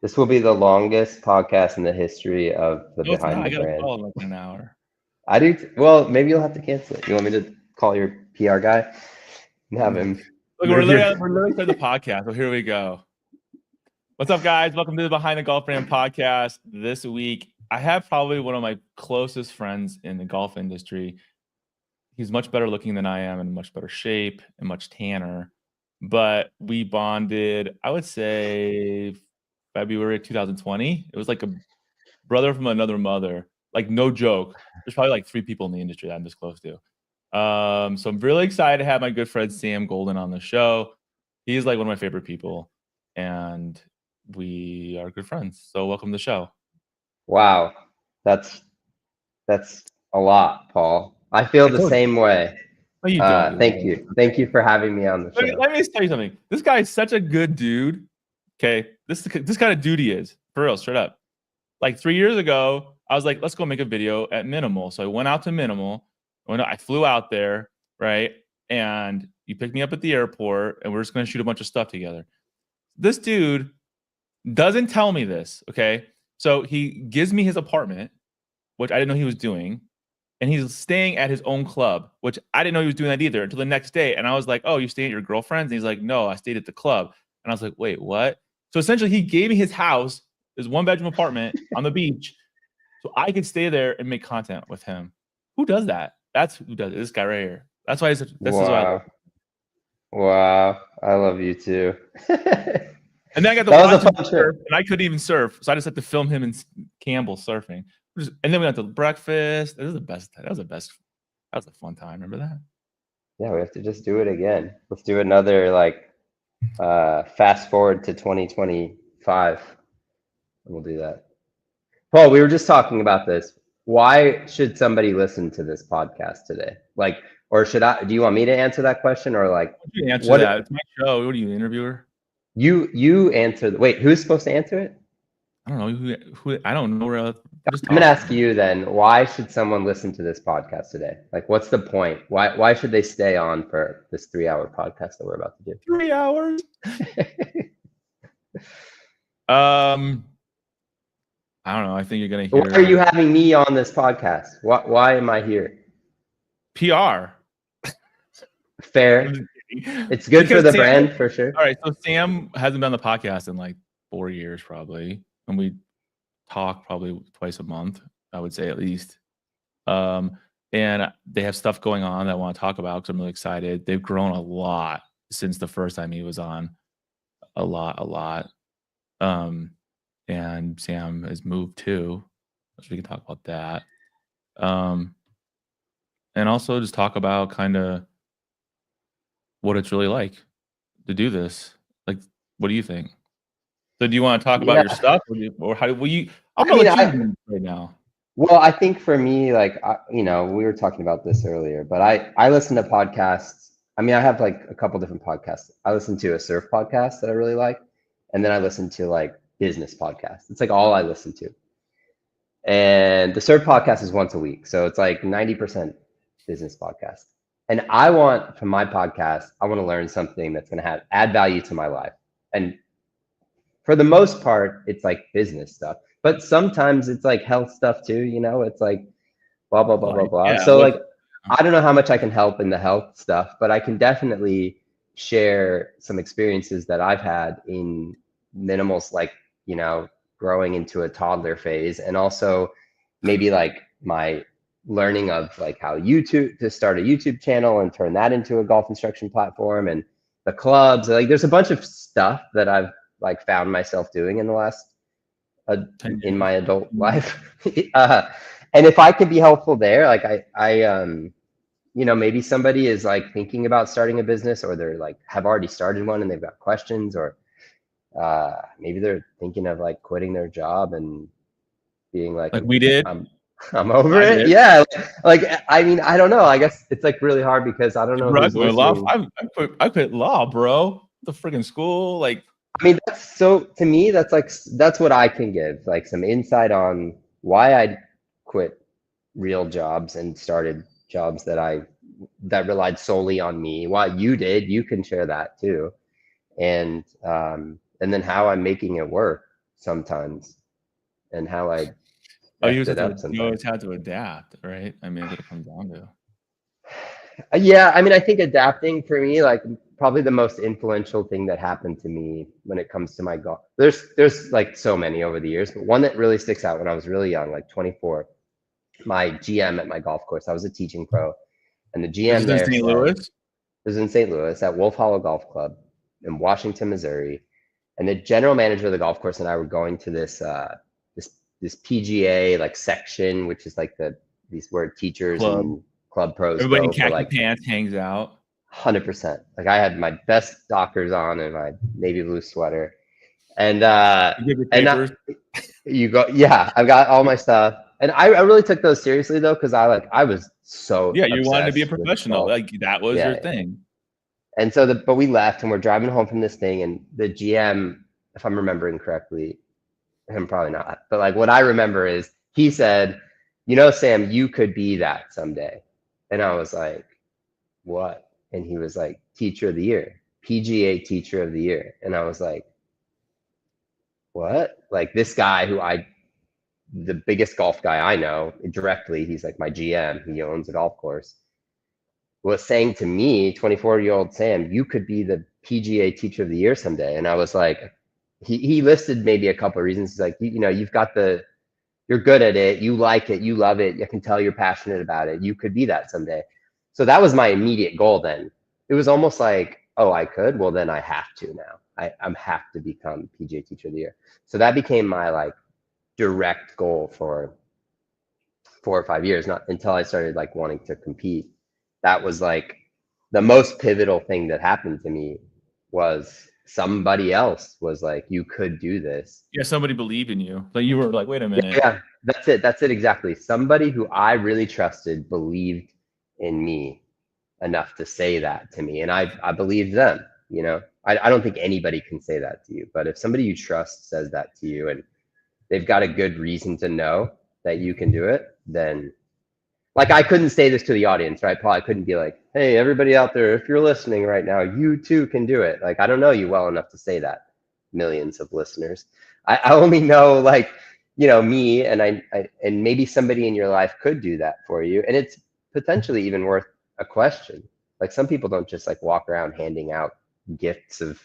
This will be the longest podcast in the history of the No, it's not. Behind I the got a Brand. call in like an hour. I do. Well, maybe you'll have to cancel it. You want me to call your PR guy and have him? Look, we're literally starting the podcast. So here we go. What's up, guys? Welcome to the Behind the Golf Brand podcast. This week, I have probably one of my closest friends in the golf industry. He's much better looking than I am, in much better shape and much tanner. But we bonded, I would say, February 2020. It was like a brother from another mother. Like, no joke. There's probably like 3 people in the industry that I'm this close to. So I'm really excited to have my good friend Sam Goulden on the show. He's like one of my favorite people, and we are good friends. So welcome to the show. Wow, that's a lot, Paul. I feel the same way. How you doing? Thank you for having me on the show. Let me tell you something. This guy is such a good dude. Okay, this kind of dude he is, for real, straight up. Like 3 years ago, I was like, let's go make a video at Minimal. So I went out to Minimal. I flew out there, right? And you picked me up at the airport, and we're just going to shoot a bunch of stuff together. This dude doesn't tell me this, okay? So he gives me his apartment, which I didn't know he was doing, and he's staying at his own club, which I didn't know he was doing that either until the next day. And I was like, oh, you staying at your girlfriend's? And he's like, no, I stayed at the club. And I was like, wait, what? So essentially, he gave me his house, his 1-bedroom apartment on the beach, so I could stay there and make content with him. Who does that? That's who does it. This guy right here. That's why Wow. Wow. I love you too. And then I got to watch him surf, and I couldn't even surf, so I just had to film him and Campbell surfing. And then we went to breakfast. That was a fun time. Remember that? Yeah, we have to just do it again. Let's do another fast forward to 2025. We'll do that. Paul, we were just talking about this. Why should somebody listen to this podcast today? Or do you want me to answer that question, or you answer that? It's my show. What are you, the interviewer? You answer. Wait, who's supposed to answer it? I don't know who. I don't know. I'm gonna ask you then. Why should someone listen to this podcast today? What's the point? Why should they stay on for this 3-hour podcast that we're about to do? 3 hours. I don't know. I think you're gonna hear. Why are you having me on this podcast? Why am I here? PR. Fair. It's good for the brand, for sure. All right. So Sam hasn't been on the podcast in like 4 years, probably, and we talk probably twice a month, I would say, at least. And they have stuff going on that I want to talk about because I'm really excited. They've grown a lot since the first time he was on. A lot. And Sam has moved too, so we can talk about that. And also just talk about kind of what it's really like to do this. Like, what do you think? So do you want to talk about your stuff, or how will you? I'm gonna let you right now. Well, I think for me, we were talking about this earlier, but I listen to podcasts. I mean, I have a couple different podcasts. I listen to a surf podcast that I really like, and then I listen to business podcasts. It's all I listen to. And the surf podcast is once a week, so it's 90% business podcast. And I want, from my podcast, I want to learn something that's going to add value to my life. And for the most part, it's business stuff. But sometimes it's health stuff too, it's blah, blah, blah, blah, blah. Yeah, so I don't know how much I can help in the health stuff, but I can definitely share some experiences that I've had in minimals, growing into a toddler phase, and also maybe my learning of how to start a YouTube channel and turn that into a golf instruction platform, and the clubs. There's a bunch of stuff that I've found myself doing in the last in my adult life. And if I could be helpful there, maybe somebody is thinking about starting a business, or they're have already started one and they've got questions, or maybe they're thinking of quitting their job and being like we did. I'm over it. Yeah. I mean, I don't know. I guess it's really hard because I don't know. I quit law, bro. The friggin' school. I mean, to me, that's what I can give, some insight on why I quit real jobs and started jobs that relied solely on me. What you did, you can share that too. And then how I'm making it work. sometimes, and how I Oh, you effed just have it to, up you sometimes. always have to adapt, right? I mean, that's what it comes down to. Yeah, I mean, I think adapting for me, like probably the most influential thing that happened to me when it comes to my golf. There's like so many over the years, but one that really sticks out when I was really young, like 24, my GM at my golf course, I was a teaching pro, and the This GM is in there St. said, Louis. this is in St. Louis at Wolf Hollow Golf Club in Washington, Missouri. And the general manager of the golf course and I were going to this PGA like section, which is like these where teachers Club. and club pros Everybody in go for khaki like pants hangs out. 100%. Like I had my best Dockers on and my navy blue sweater. And You give your and papers. you go, yeah, I've got all my stuff. And I really took those seriously though, because I was so Yeah, you wanted to be a obsessed with professional. golf. Like that was Yeah, your yeah. thing. And so but we left and we're driving home from this thing, and the GM, if I'm remembering correctly, him probably not, but like what I remember is he said, you know, Sam, you could be that someday. And I was like, what? And he was like, teacher of the year, PGA teacher of the year. And I was like, what? Like this guy the biggest golf guy I know directly, he's like my GM, he owns a golf course, was saying to me, 24-year-old Sam, you could be the PGA teacher of the year someday. And I was like, he listed maybe a couple of reasons. He's like, you know, you're good at it, you like it, you love it, I can tell you're passionate about it, you could be that someday. So that was my immediate goal then. It was almost like, oh, I could, well then I have to now. I'm have to become PGA teacher of the year. So that became my like direct goal for 4 or 5 years, not until I started like wanting to compete. That was like the most pivotal thing that happened to me, was somebody else was like, you could do this. Yeah, somebody believed in you. Like you were like, wait a minute. Yeah, that's it exactly. Somebody who I really trusted believed in me enough to say that to me, and I believed them. You know, I don't think anybody can say that to you, but if somebody you trust says that to you and they've got a good reason to know that you can do it, then like I couldn't say this to the audience, right, Paul? I couldn't be like, hey, everybody out there, if you're listening right now, you too can do it. Like I don't know you well enough to say that. Millions of listeners. I only know like, you know, me, and and maybe somebody in your life could do that for you. And it's potentially even worth a question. Like some people don't just like walk around handing out gifts of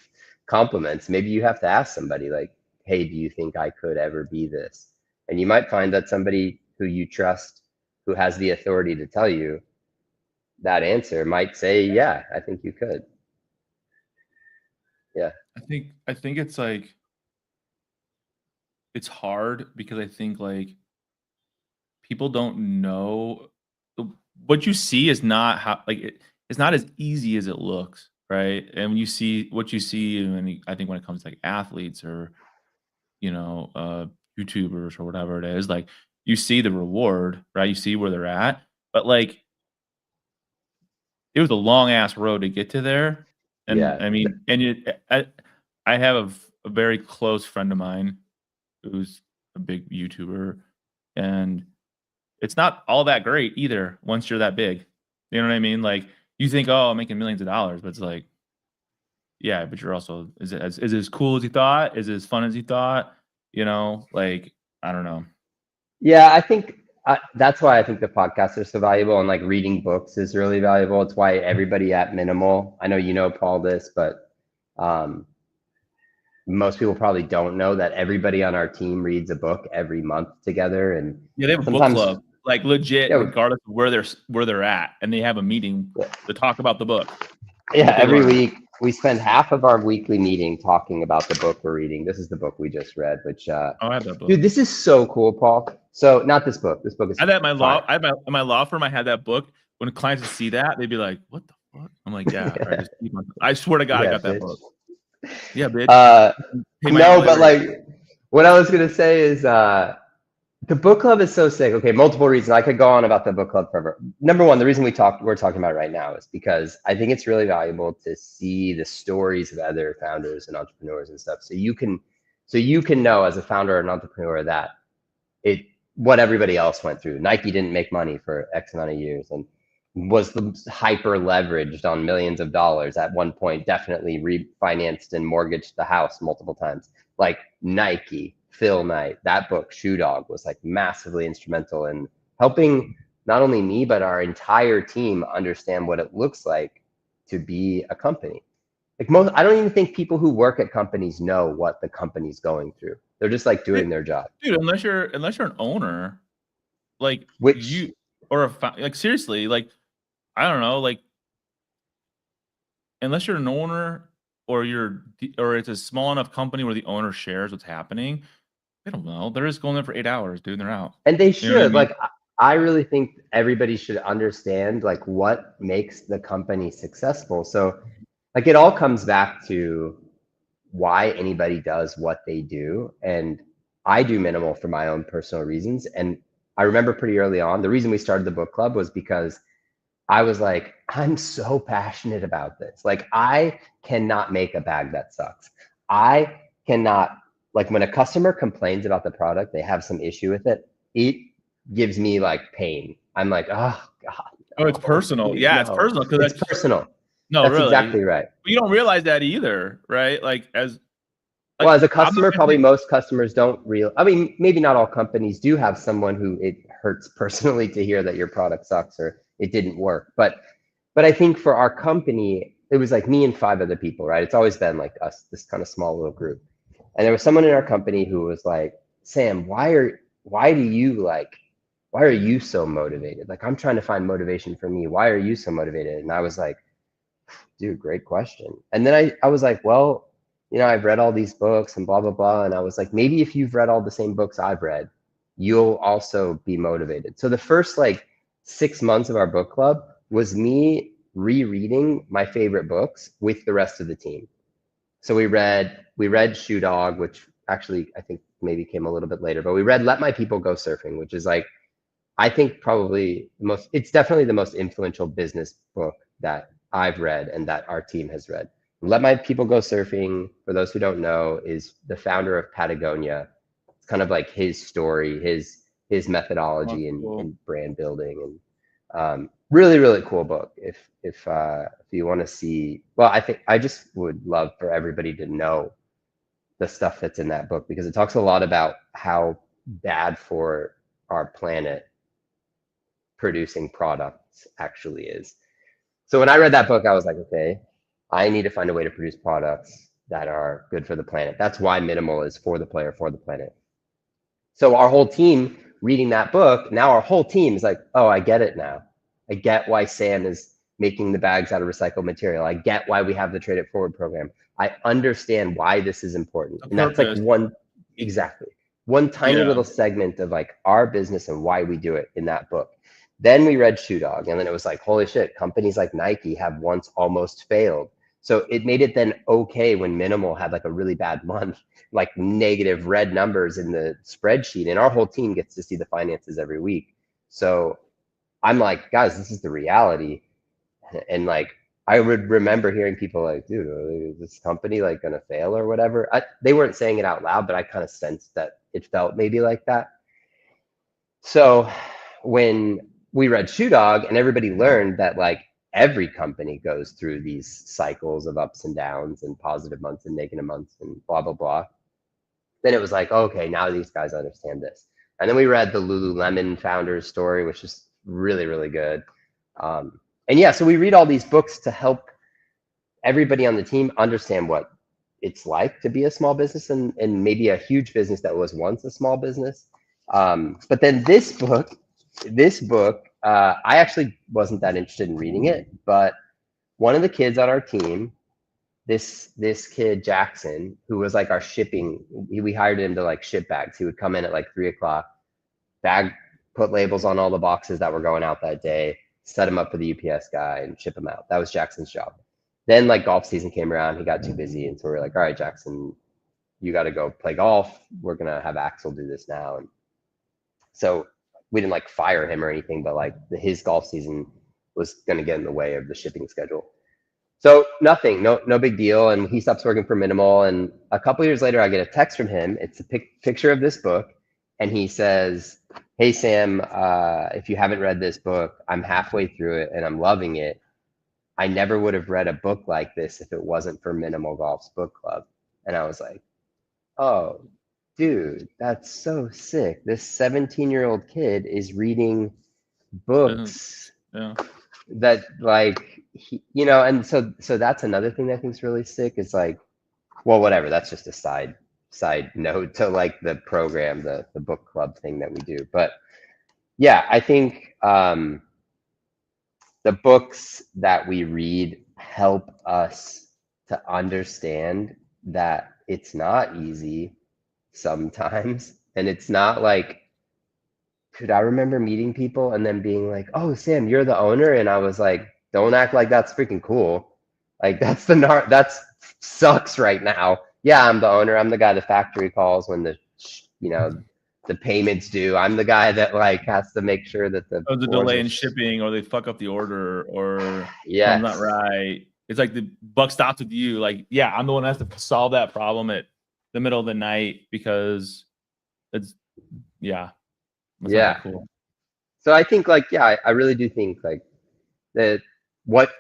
compliments. Maybe you have to ask somebody like, hey, do you think I could ever be this? And you might find that somebody who you trust, who has the authority to tell you that answer, might say, yeah, I think you could. Yeah. I think it's like it's hard because I think like people don't know what you see is not how like it's not as easy as it looks, right? And when you see what you see, and I think when it comes to like athletes or you know YouTubers or whatever it is, like you see the reward, right? You see where they're at, but like it was a long ass road to get to there. And Yeah. I mean, and I have a very close friend of mine who's a big YouTuber, and it's not all that great either once you're that big. You know what I mean? Like you think, oh, I'm making millions of dollars, but it's like, yeah, but you're also is it as cool as you thought? Is it as fun as you thought? You know, like I don't know. Yeah, I think that's why I think the podcasts are so valuable, and like reading books is really valuable. It's why everybody at Minimal, I know you know Paul this, but um, most people probably don't know that everybody on our team reads a book every month together. And Yeah, they have a book sometimes, club, like legit, yeah, regardless of where they're at, and they have a meeting to talk about the book yeah, that they every learned. week we spend half of our weekly meeting talking about the book we're reading. This is the book we just read, which, Oh, I have that book. dude, this is so cool, Paul. So not this book. This book is I had that at my fine. law. I had my law firm. I had that book. When clients would see that, they'd be like, "What the fuck?" I'm like, "Yeah, all right, just keep on." I swear to God, I Yeah, got that bitch. book. Yeah, bitch. Pay my No, hourly but rate. like what I was gonna say is the book club is so sick. Okay, multiple reasons. I could go on about the book club forever. Number one, the reason we're talking about it right now is because I think it's really valuable to see the stories of other founders and entrepreneurs and stuff. So you can know as a founder or an entrepreneur that it what everybody else went through. Nike didn't make money for X amount of years and was hyper leveraged on millions of dollars at one point, definitely refinanced and mortgaged the house multiple times, like Nike. Phil Knight, that book, Shoe Dog, was like massively instrumental in helping not only me, but our entire team understand what it looks like to be a company. Like I don't even think people who work at companies know what the company's going through. They're just like doing their job. Dude, unless you're an owner, like Which, or like seriously, like I don't know, like unless you're an owner or it's a small enough company where the owner shares what's happening, they don't know. They're just going there for 8 hours, dude, and they're out. and they You know what I should, mean? like, I really think everybody should understand like what makes the company successful. So like it all comes back to why anybody does what they do. And I do minimal for my own personal reasons. And I remember pretty early on, the reason we started the book club was because I was like, I'm so passionate about this. Like, I cannot make a bag that sucks. I cannot, like, when a customer complains about the product, they have some issue with it, it gives me like pain. I'm like, oh God. Oh, it's personal. Dude, Yeah, it's no. personal because It's personal. no, That's really. exactly right. You don't realize that either, right? Like Well, as a I'm not customer, gonna probably say, most customers don't I mean, maybe not all companies do have someone who it hurts personally to hear that your product sucks or it didn't work. But I think for our company, it was like me and 5 other people, right? It's always been like us, this kind of small little group. And there was someone in our company who was like, Sam, why are you so motivated? Like, I'm trying to find motivation for me. Why are you so motivated? And I was like, dude, great question. And then I was like, well, I've read all these books and blah, blah, blah. And I was like, maybe if you've read all the same books I've read, you'll also be motivated. So the first like 6 months of our book club was me rereading my favorite books with the rest of the team. So we read Shoe Dog, which actually I think maybe came a little bit later, but we read Let My People Go Surfing, which is like, I think probably it's definitely the most influential business book that I've read and that our team has read. Let My People Go Surfing, for those who don't know, is the founder of Patagonia. It's kind of like his story, his methodology in brand building, and really, really cool book. If you want to see, well, I think I just would love for everybody to know the stuff that's in that book, because it talks a lot about how bad for our planet producing products actually is. So when I read that book, I was like, okay, I need to find a way to produce products that are good for the planet. That's why minimal is for the player, for the planet. So our whole team reading that book, now our whole team is like, oh, I get it now. I get why Sam is making the bags out of recycled material. I get why we have the Trade It Forward program. I understand why this is important. And that's like one tiny little segment of like our business and why we do it in that book. Then we read Shoe Dog, and then it was like, holy shit, companies like Nike have once almost failed. So it made it then okay when minimal had like a really bad month, like negative red numbers in the spreadsheet, and our whole team gets to see the finances every week. So I'm like, guys, this is the reality. And like, I would remember hearing people like, dude, is this company like gonna fail or whatever? They weren't saying it out loud, but I kind of sensed that it felt maybe like that. So when we read Shoe Dog and everybody learned that like every company goes through these cycles of ups and downs and positive months and negative months and blah, blah, blah, then it was like, okay, now these guys understand this. And then we read the Lululemon founder's story, which is really, really good. And yeah, so we read all these books to help everybody on the team understand what it's like to be a small business and maybe a huge business that was once a small business. But then this book, I actually wasn't that interested in reading it, but one of the kids on our team, this kid Jackson, who was like our shipping, we hired him to like ship bags. He would come in at like 3 o'clock, put labels on all the boxes that were going out that day, set them up for the UPS guy, and ship them out. That was Jackson's job. Then like golf season came around, he got too busy, and so we were like, all right, Jackson, you got to go play golf. We're gonna have Axel do this now. And so we didn't like fire him or anything, but like his golf season was gonna get in the way of the shipping schedule. So nothing, no big deal. And he stops working for Minimal. And a couple years later, I get a text from him. It's a picture of this book, and he says, "Hey Sam, if you haven't read this book, I'm halfway through it and I'm loving it. I never would have read a book like this if it wasn't for Minimal Golf's book club." And I was like, oh, dude, that's so sick. This 17-year-old kid is reading books Yeah. that like you know, and so that's another thing that I think is really sick is like, well, whatever. That's just a side note to like the program, the book club thing that we do. But yeah, I think the books that we read help us to understand that it's not easy sometimes, and it's not like, dude, I remember meeting people and then being like, "Oh, Sam, you're the owner," and I was like, "Don't act like that's freaking cool. Like that's sucks right now. Yeah, I'm the owner. I'm the guy the factory calls when the payments due. I'm the guy that like has to make sure that the Oh, the floors delay are in shipping, or they fuck up the order, or something's not yes, right. It's like the buck stops with you. Like, yeah, I'm the one that has to solve that problem at the middle of the night because it's that's not yeah. that cool. So I think like yeah, I really do think like that what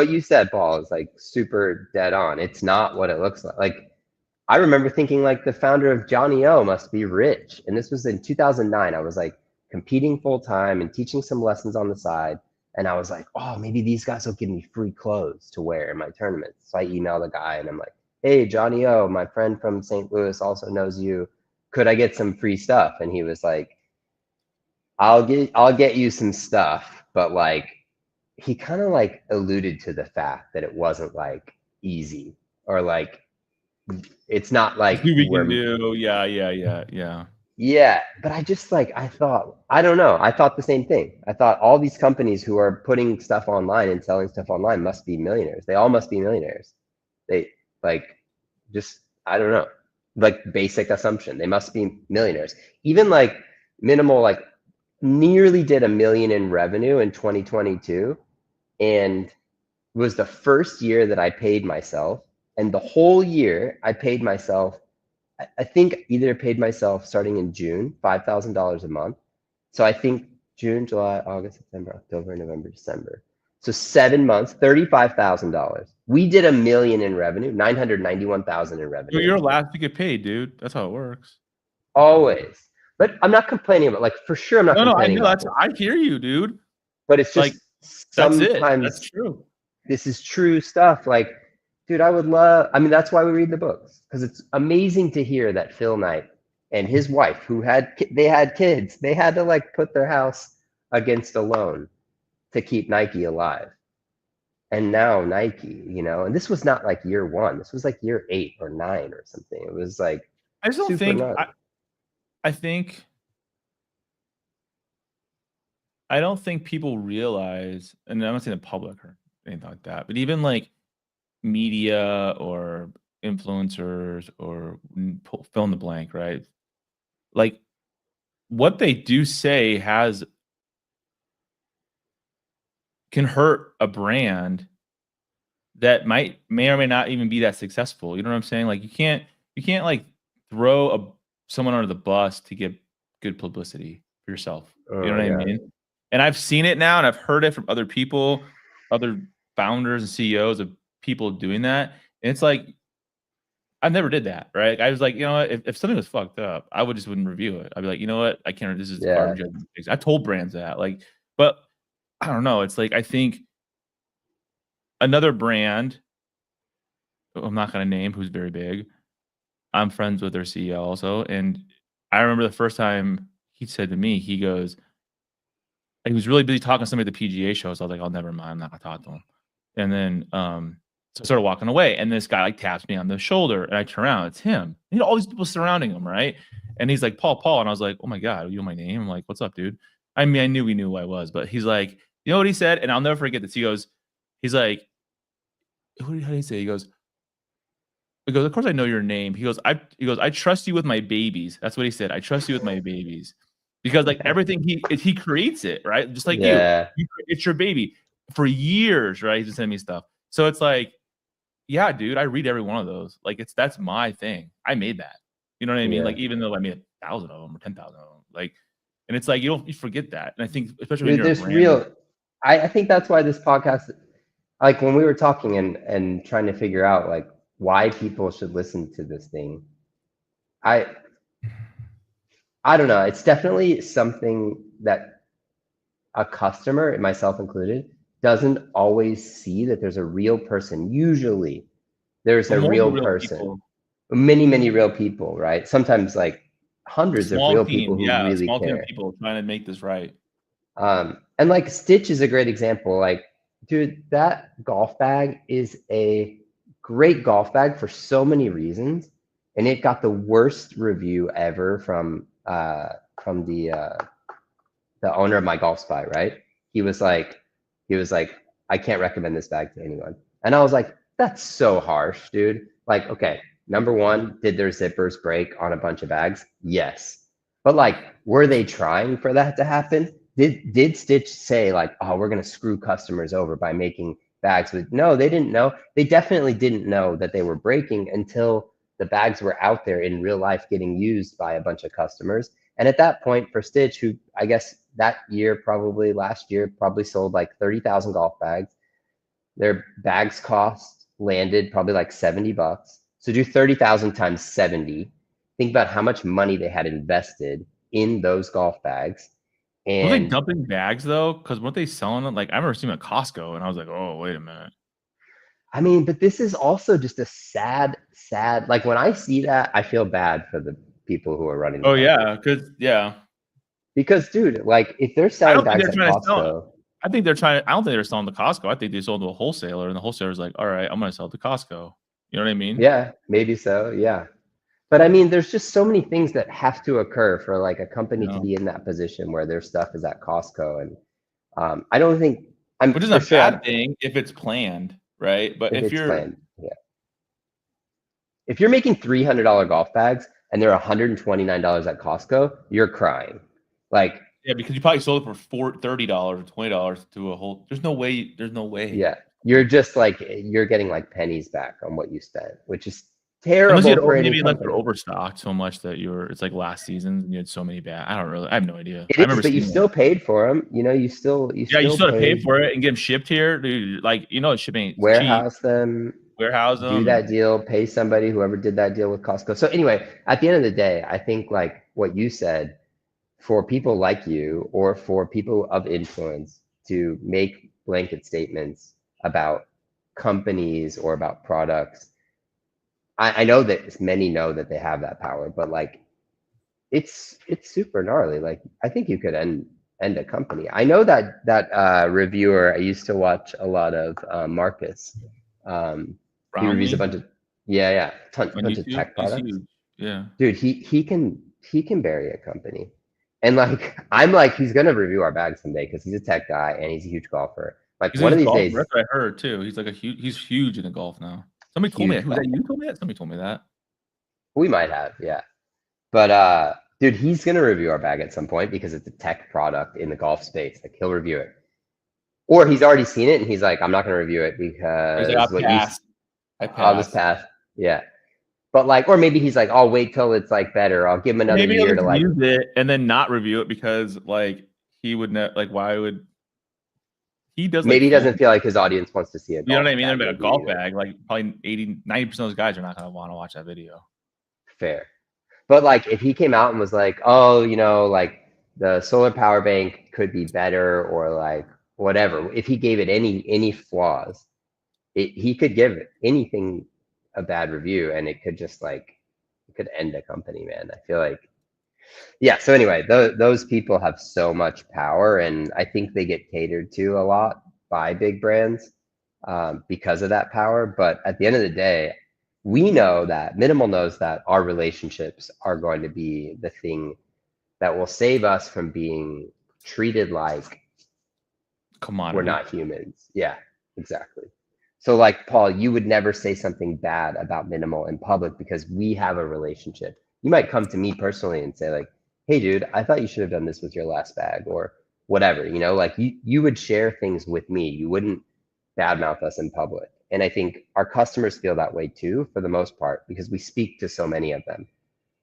you said, Paul, is like super dead on. It's not what it looks like. Like I remember thinking like the founder of Johnny O must be rich. And this was in 2009. I was like competing full time and teaching some lessons on the side. And I was like, oh, maybe these guys will give me free clothes to wear in my tournaments. So I emailed the guy and I'm like, hey, Johnny O, my friend from St. Louis also knows you. Could I get some free stuff? And he was like, I'll get you some stuff, but like he kind of like alluded to the fact that it wasn't like easy or like it's not like See, we can we're do. Yeah. yeah, but I just like I thought I don't know. I thought the same thing. I thought all these companies who are putting stuff online and selling stuff online must be millionaires. They all must be millionaires. They like just I don't know. Like basic assumption. They must be millionaires. Even like minimal like nearly did 1 million in revenue in 2022 and was the first year that I paid myself. And the whole year I paid myself, I think either paid myself starting in June, $5,000 a month. So I think June, July, August, September, October, November, December. So 7 months, $35,000. We did 1 million in revenue, 991,000 in revenue. You're last to get paid, dude. That's how it works. Always. But I'm not complaining about like for sure I'm not No, I complaining know. about That's this. I hear you, dude. But it's Like, just that's it. That's sometimes true. this is true stuff. Like, dude, I would love, I mean, that's why we read the books because it's amazing to hear that Phil Knight and his wife, who they had kids, they had to like put their house against a loan to keep Nike alive. And now Nike, you know, and this was not like year one, this was like year 8 or 9 or something. It was like I just don't super think. nuts. I don't think people realize, and I'm not saying the public or anything like that, but even like media or influencers or fill in the blank, right? Like what they do say can hurt a brand that may or may not even be that successful. You know what I'm saying? Like you can't like throw someone under the bus to get good publicity for yourself. You know what I mean? And I've seen it now and I've heard it from other people, other founders and CEOs of people doing that. And it's like, I never did that, right? I was like, you know what? If something was fucked up, I wouldn't review it. I'd be like, you know what? I can't. This is garbage. I told brands that, like, but I don't know. It's like I think another brand, I'm not going to name, who's very big. I'm friends with their CEO also, and I remember the first time he said to me, he goes, he was really busy talking to somebody at the PGA show. So I was like, oh, never mind. I'm not going to talk to him. And then, so I started walking away, and this guy like taps me on the shoulder, and I turn around. It's him. You know, all these people surrounding him, right? And he's like, Paul, and I was like, oh my god, you know my name? I'm like, what's up, dude? I mean, I knew he knew who I was, but he's like, you know what he said? And I'll never forget this. He's like, how did he say? He goes, of course I know your name. He goes, I trust you with my babies. That's what he said. I trust you with my babies, because like everything he creates it, right? Just like you, it's your baby for years, right? He's been sending me stuff. So it's like, yeah, dude, I read every one of those. Like that's my thing. I made that. You know what I mean? Like even though I made 1,000 of them or 10,000 of them, like, and it's like you forget that. And I think especially when you're a brand, I think that's why this podcast, like when we were talking and trying to figure out like why people should listen to this thing, I don't know. It's definitely something that a customer, myself included, doesn't always see that there's a real person. Usually there's But a multiple real real person, people, many real people, right? Sometimes like a hundreds of small real team, people who yeah, a really small team of care. people trying to make this right. And like Stitch is a great example. Like, dude, that golf bag is a great golf bag for so many reasons, and it got the worst review ever from the owner of my golf spy, right? He was like, he was like, I can't recommend this bag to anyone. And I was like, that's so harsh, dude. Like, okay, number one, did their zippers break on a bunch of bags? Yes. But like, were they trying for that to happen? Did Stitch say like, oh, we're gonna screw customers over by making bags with no, they didn't know. They definitely didn't know that they were breaking until the bags were out there in real life getting used by a bunch of customers. And at that point, for Stitch, who I guess that year, probably last year, probably sold like 30,000 golf bags. Their bags cost landed probably like $70. So do 30,000 times 70. Think about how much money they had invested in those golf bags. Were they And dumping bags though? Because weren't they selling them? Like I remember seeing them at Costco, and I was like, oh, wait a minute. I mean, but this is also just a sad, like when I see that, I feel bad for the people who are running the Oh company. yeah, because yeah, Because, dude, like if they're I selling don't think bags they're at trying to sell. Costco, I think they're trying. I don't think they're selling to Costco. I think they sold to a wholesaler, and the wholesaler's like, all right, I'm going to sell it to Costco. You know what I mean? yeah, maybe so, yeah. But I mean, there's just so many things that have to occur for like a company to No. be in that position where their stuff is at Costco. And I don't think I'm Which isn't for a sure bad thing if it's planned, right? But if if it's you're, planned. Yeah. If you're making $300 golf bags and they're $129 at Costco, you're crying. Like, yeah, because you probably sold it for $30 or $20 to a whole. There's no way. There's no way. yeah, you're just like, you're getting like pennies back on what you spent, which is Unless terrible for any maybe unless you're company. overstocked so much that it's like last season and you had so many bad. I don't really. I have no idea. I It is, remember but you seeing it. still paid for them. You know, you Yeah, you still still have to pay paid, for it and get them shipped here, dude. Like shipping ain't cheap. warehouse them, Warehouse do them that and deal, pay somebody, whoever did that deal with Costco. So anyway, at the end of the day, I think like what you said, for people like you or for people of influence to make blanket statements about companies or about products, I know that many know that they have that power, but like it's super gnarly. Like I think you could end a company. I know that reviewer. I used to watch a lot of Marcus. He reviews a Brownlee bunch of yeah, on bunch of YouTube. tech He's products. huge. Yeah. Dude, he can bury a company. And like I'm like he's gonna review our bag someday because he's a tech guy and he's a huge golfer. Like He's a one of huge these golfer. days, That's what I heard too. He's like he's huge in the golf now. Somebody told me that. huge Who was that? golfer. You told me that? Somebody told me that. We might have, yeah. But dude, he's gonna review our bag at some point because it's a tech product in the golf space. Like he'll review it. Or he's already seen it and he's like, I'm not gonna review it He's like, I because what you passed. I I'll just passed. pass. Yeah. But like, or maybe he's like, I'll wait till it's like better. I'll give him Or another maybe he'll year to just like, use it and then not review it because like he would like why would he does like maybe he film. doesn't feel like his audience wants to see a You know golf what I mean? bag About a review golf either. bag, like probably 90% of those guys are not gonna want to watch that video. Fair. But like if he came out and was like, oh, like the solar power bank could be better or like whatever, if he gave it any flaws, he could give anything a bad review and it could just like it could end a company, man. I feel like yeah. So anyway, those people have so much power, and I think they get catered to a lot by big brands because of that power. But at the end of the day, we know that Minimal knows that our relationships are going to be the thing that will save us from being treated like we're Commodity. not humans. Yeah, exactly. So like Paul, you would never say something bad about Minimal in public because we have a relationship. You might come to me personally and say like, "Hey dude, I thought you should have done this with your last bag," or whatever, like you would share things with me. You wouldn't badmouth us in public. And I think our customers feel that way too, for the most part, because we speak to so many of them.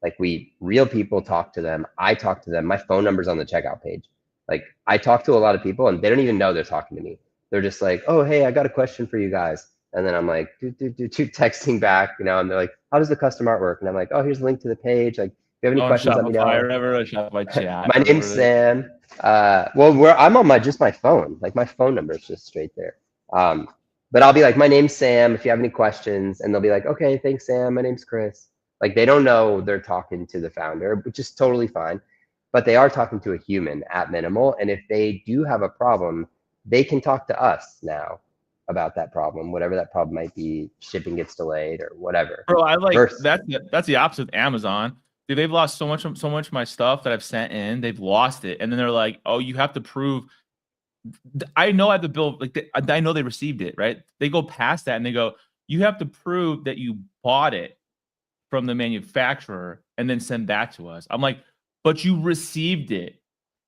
Like we real people talk to them. I talk to them. My phone number's on the checkout page. Like I talk to a lot of people and they don't even know they're talking to me. They're just like, oh, hey, I got a question for you guys. And then I'm like, texting back, and they're like, how does the custom art work? And I'm like, oh, here's a link to the page. Like, you have any On questions, let me Shopify or know. whatever, or Shopify chat My or name's whatever it is. Sam. Well, I'm on just my phone. Like my phone number is just straight there. But I'll be like, my name's Sam. If you have any questions, and they'll be like, okay, thanks, Sam. My name's Chris. Like they don't know they're talking to the founder, which is totally fine. But they are talking to a human at Minimal, and if they do have a problem, they can talk to us now about that problem, whatever that problem might be. Shipping gets delayed or whatever. Bro, I like Versus, that's the opposite with Amazon. Dude, they've lost so much of my stuff that I've sent in. They've lost it, and then they're like, "Oh, you have to prove." I know I have the bill. Like I know they received it, right? They go past that and they go, "You have to prove that you bought it from the manufacturer and then send that to us." I'm like, "But you received it,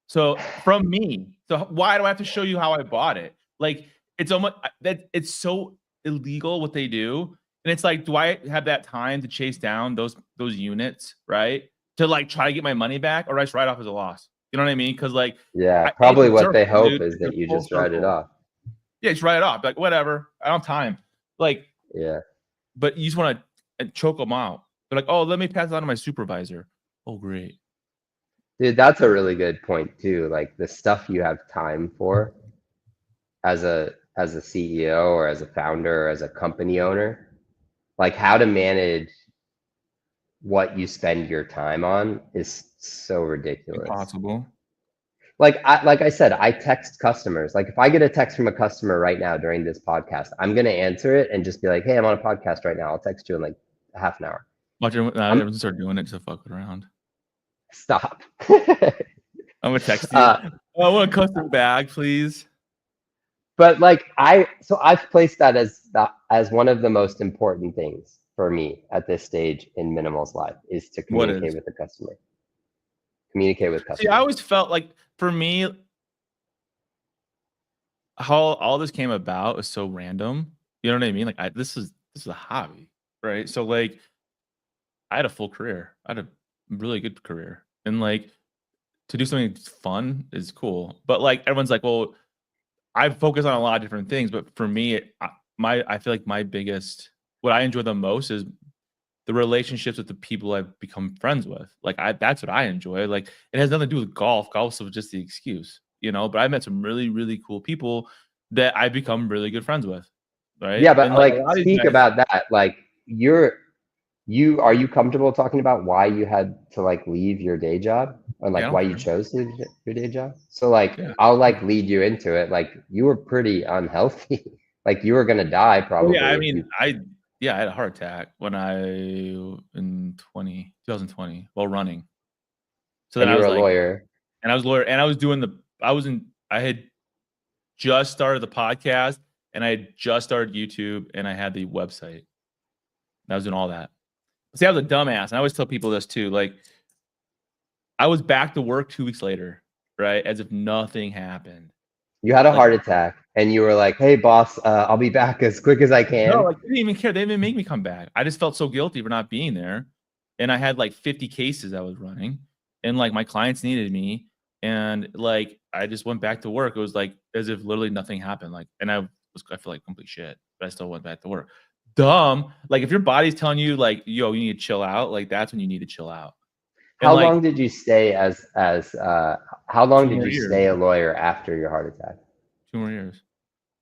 so from me. So why do I have to show you how I bought it?" Like it's almost that it's so illegal what they do. And it's like, do I have that time to chase down those units, right? To like try to get my money back, or I just write off as a loss. You know what I mean? Because like, yeah, it's probably a what they circle, hope dude. is It's a that you full just write it circle. off. Yeah, just write it off. Like whatever, I don't have time. Like, Yeah. but you just want to choke them out. They're like, oh, let me pass it on to my supervisor. Oh, great. Dude, that's a really good point too. Like the stuff you have time for as a CEO or as a founder or as a company owner, like how to manage what you spend your time on is so ridiculous. Impossible. Like I said, I text customers. Like if I get a text from a customer right now during this podcast, I'm gonna answer it and just be like, "Hey, I'm on a podcast right now. I'll text you in like half an hour." Watch I'm everyone start doing it to fuck around. stop. I'm gonna text you. I want a custom bag, please. But like I've placed that as one of the most important things for me at this stage in Minimal's life is to What communicate is? with the customer. Communicate with See, I customers. always felt like for me, how all this came about is so random. You know what I mean? Like this is a hobby, right? So like I had a full career. I had a really good career. And like to do something fun is cool. But like everyone's like, well, I focus on a lot of different things, but for me, I feel like my biggest what I enjoy the most is the relationships with the people I've become friends with. Like that's what I enjoy. Like it has nothing to do with golf. Golf's just the excuse, you know. But I met some really, really cool people that I become really good friends with. Right. Yeah, but And like a like lot of these speak guys, about that. Like are you comfortable talking about why you had to like leave your day job and yeah, I like don't why you care. chose to leave your day job? So like Yeah. I'll like lead you into it. Like you were pretty unhealthy. Like you were gonna die Well, yeah, probably I if mean, you I had a heart attack when in 2020 while running. So then and I you were was a like, lawyer. and I was a lawyer, and I was doing I had just started the podcast, and I had just started YouTube, and I had the website. I was doing all that. See, I was a dumbass, and I always tell people this too. Like, I was back to work 2 weeks later, right, as if nothing happened. You had a Like, heart attack and you were like, hey boss, I'll be back as quick as I no, can. like they didn't even care. They didn't even make me come back. I just felt so guilty for not being there, and I had like 50 cases I was running, and like my clients needed me, and like I just went back to work. It was like as if literally nothing happened. Like, and I feel like complete shit, but I still went back to work. Dumb. Like if your body's telling you like, yo, you need to chill out, like that's when you need to chill out. And How like long did you stay how long two did more you years, stay a lawyer after your heart attack? 2 more years.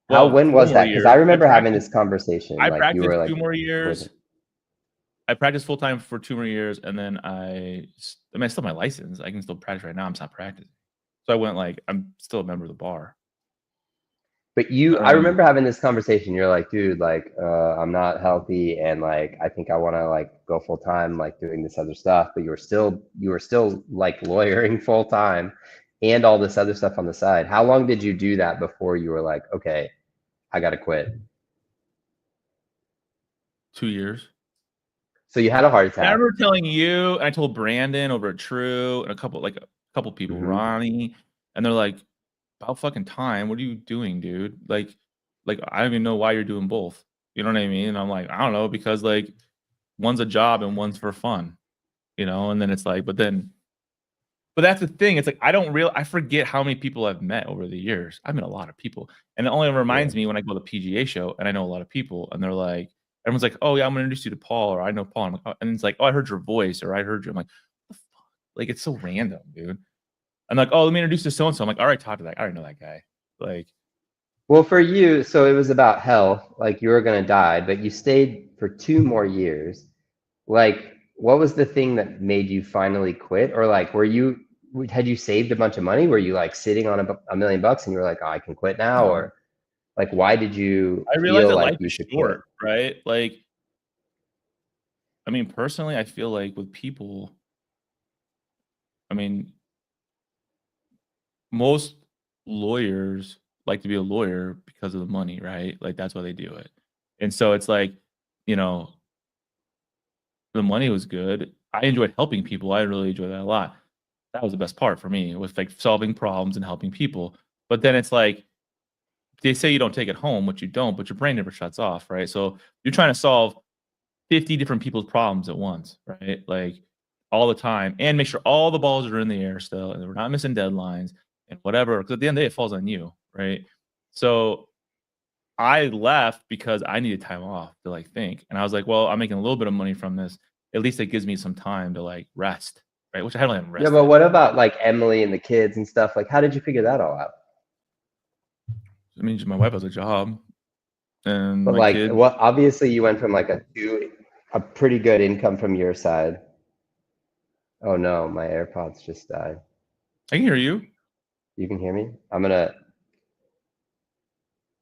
How Well, when four was more that? Because I years. remember having this conversation. I Like you practiced were like 2 more years. quitting. I practiced full time for 2 more years, and then I mean, I still have my license. I can still practice right now. I'm just not practicing. So I went like I'm still a member of the bar. But I remember having this conversation. You're like, dude, like, I'm not healthy, and like, I think I want to like go full time, like doing this other stuff. But you were still like lawyering full time, and all this other stuff on the side. How long did you do that before you were like, okay, I got to quit? 2 years. So you had a heart And I attack. remember telling you, and I told Brandon over at True and a couple people, Hmm. Ronnie, and they're like, "About fucking time. What are you doing, dude? Like I don't even know why you're doing both." You know what I mean? And I'm like, I don't know, because like one's a job and one's for fun, you know? And then it's like, but that's the thing. It's like I forget how many people I've met over the years. I've met a lot of people. And it only reminds Yeah. me when I go to the PGA show and I know a lot of people and they're like, everyone's like, "Oh yeah, I'm gonna introduce you to Paul," or "I know Paul." I'm like, oh, and it's like, "Oh, I heard your voice," or "I heard you." I'm like, Like, it's so random, dude. I'm like, oh, let me introduce you to so-and-so. I'm like, all right, talk to that. I already know that guy. Like, Well, for you, so it was about health, like you were gonna die, but you stayed for 2 more years. Like, what was the thing that made you finally quit? Or like, had you saved a bunch of money? Were you like sitting on $1 million and you were like, oh, I can quit now? no. Or like, why did you I realized feel that like life you is should quit? short, right? Like, I mean, personally, I feel like with people, I mean, most lawyers like to be a lawyer because of the money, right? Like, that's why they do it. And so it's like, you know, the money was good. I enjoyed helping people. I really enjoyed that a lot. That was the best part for me, with like solving problems and helping people. But then it's like they say you don't take it home, which you don't, but your brain never shuts off, right? So you're trying to solve 50 different people's problems at once, right? Like all the time, and make sure all the balls are in the air still, and we're not missing deadlines and whatever. Because at the end of the day, it falls on you, right? So I left because I needed time off to like think, and I was like, well, I'm making a little bit of money from this. At least it gives me some time to like rest, right? Which I haven't Yeah, but rested. what about like Emily and the kids and stuff? Like, how did you figure that all out? I mean, my wife has a job, and But my like, kid. what? Obviously, you went from like a pretty good income from your side. Oh no, my AirPods just died. I can hear you. You can hear me? I'm gonna.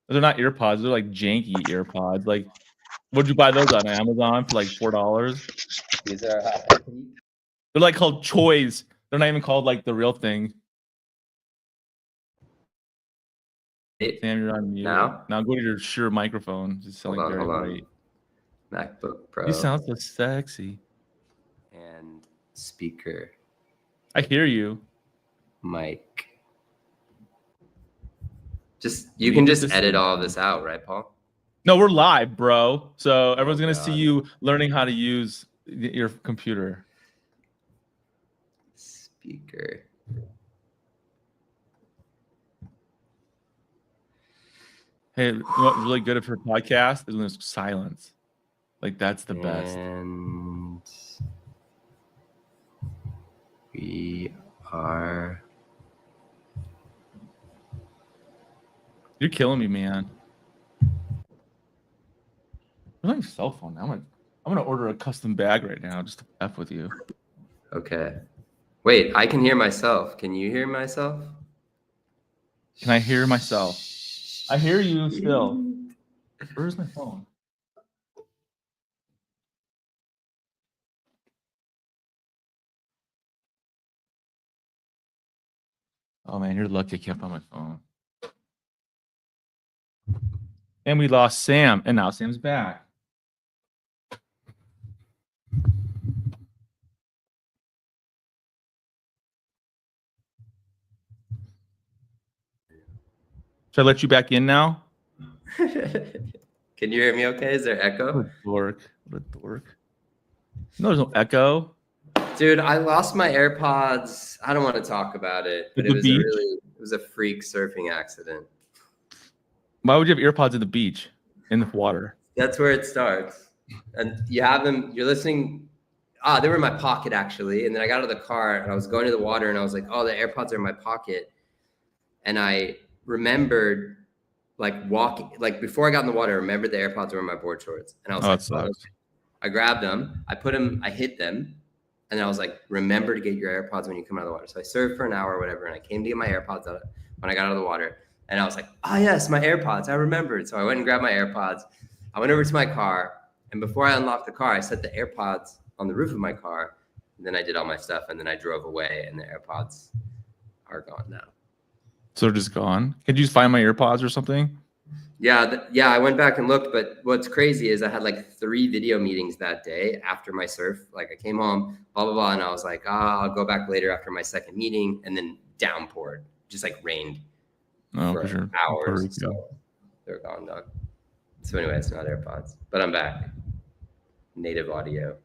They're not earpods. They're like janky earpods. Like, what'd you buy those on Amazon for like $4? These are. They're like called Choi's. They're not even called like the real thing. Sam, you're on mute. Now? Now go to your Shure microphone. It's sounding very bright. MacBook Pro. You sound so sexy. And speaker, I hear you. mic. You can just edit all of this out, right, Paul? No, we're live, bro. So everyone's gonna God. see you learning how to use your computer. Speaker. Hey, you know what's really good for a podcast is when there's silence. Like, that's the best. And we are. You're killing me, man. Where's my cell phone now? I'm gonna order a custom bag right now just to F with you. Okay. Wait, I can hear myself. Can you hear myself? Can I hear myself? I hear you still. Where's my phone? Oh man, you're lucky I can't find my phone. And we lost Sam, and now Sam's back. Should I let you back in now? Can you hear me okay? Is there echo? What a dork. What a dork. No, there's no echo. Dude, I lost my AirPods. I don't want to talk about it, but At the beach? it was a freak surfing accident. Why would you have earpods at the beach in the water? That's where it starts. And you have them, you're listening. They were in my pocket actually. And then I got out of the car and I was going to the water and I was like, oh, the AirPods are in my pocket. And I remembered like walking, like before I got in the water, I remembered the AirPods were in my board shorts. And I was It sucks. I grabbed them, I hid them. And I was like, remember to get your AirPods when you come out of the water. So I surfed for an hour or whatever. And I came to get my AirPods out when I got out of the water. And I was like, yes, my AirPods. I remembered. So I went and grabbed my AirPods. I went over to my car. And before I unlocked the car, I set the AirPods on the roof of my car. And then I did all my stuff. And then I drove away. And the AirPods are gone now. So they're just gone? Could you just find my earpods or something? Yeah, I went back and looked, but what's crazy is I had like 3 video meetings that day after my surf. Like I came home, blah, blah, blah. And I was like, I'll go back later after my second meeting. And then downpoured, just like rained for hours. So they're gone. So anyway, it's not AirPods, but I'm back. Native audio.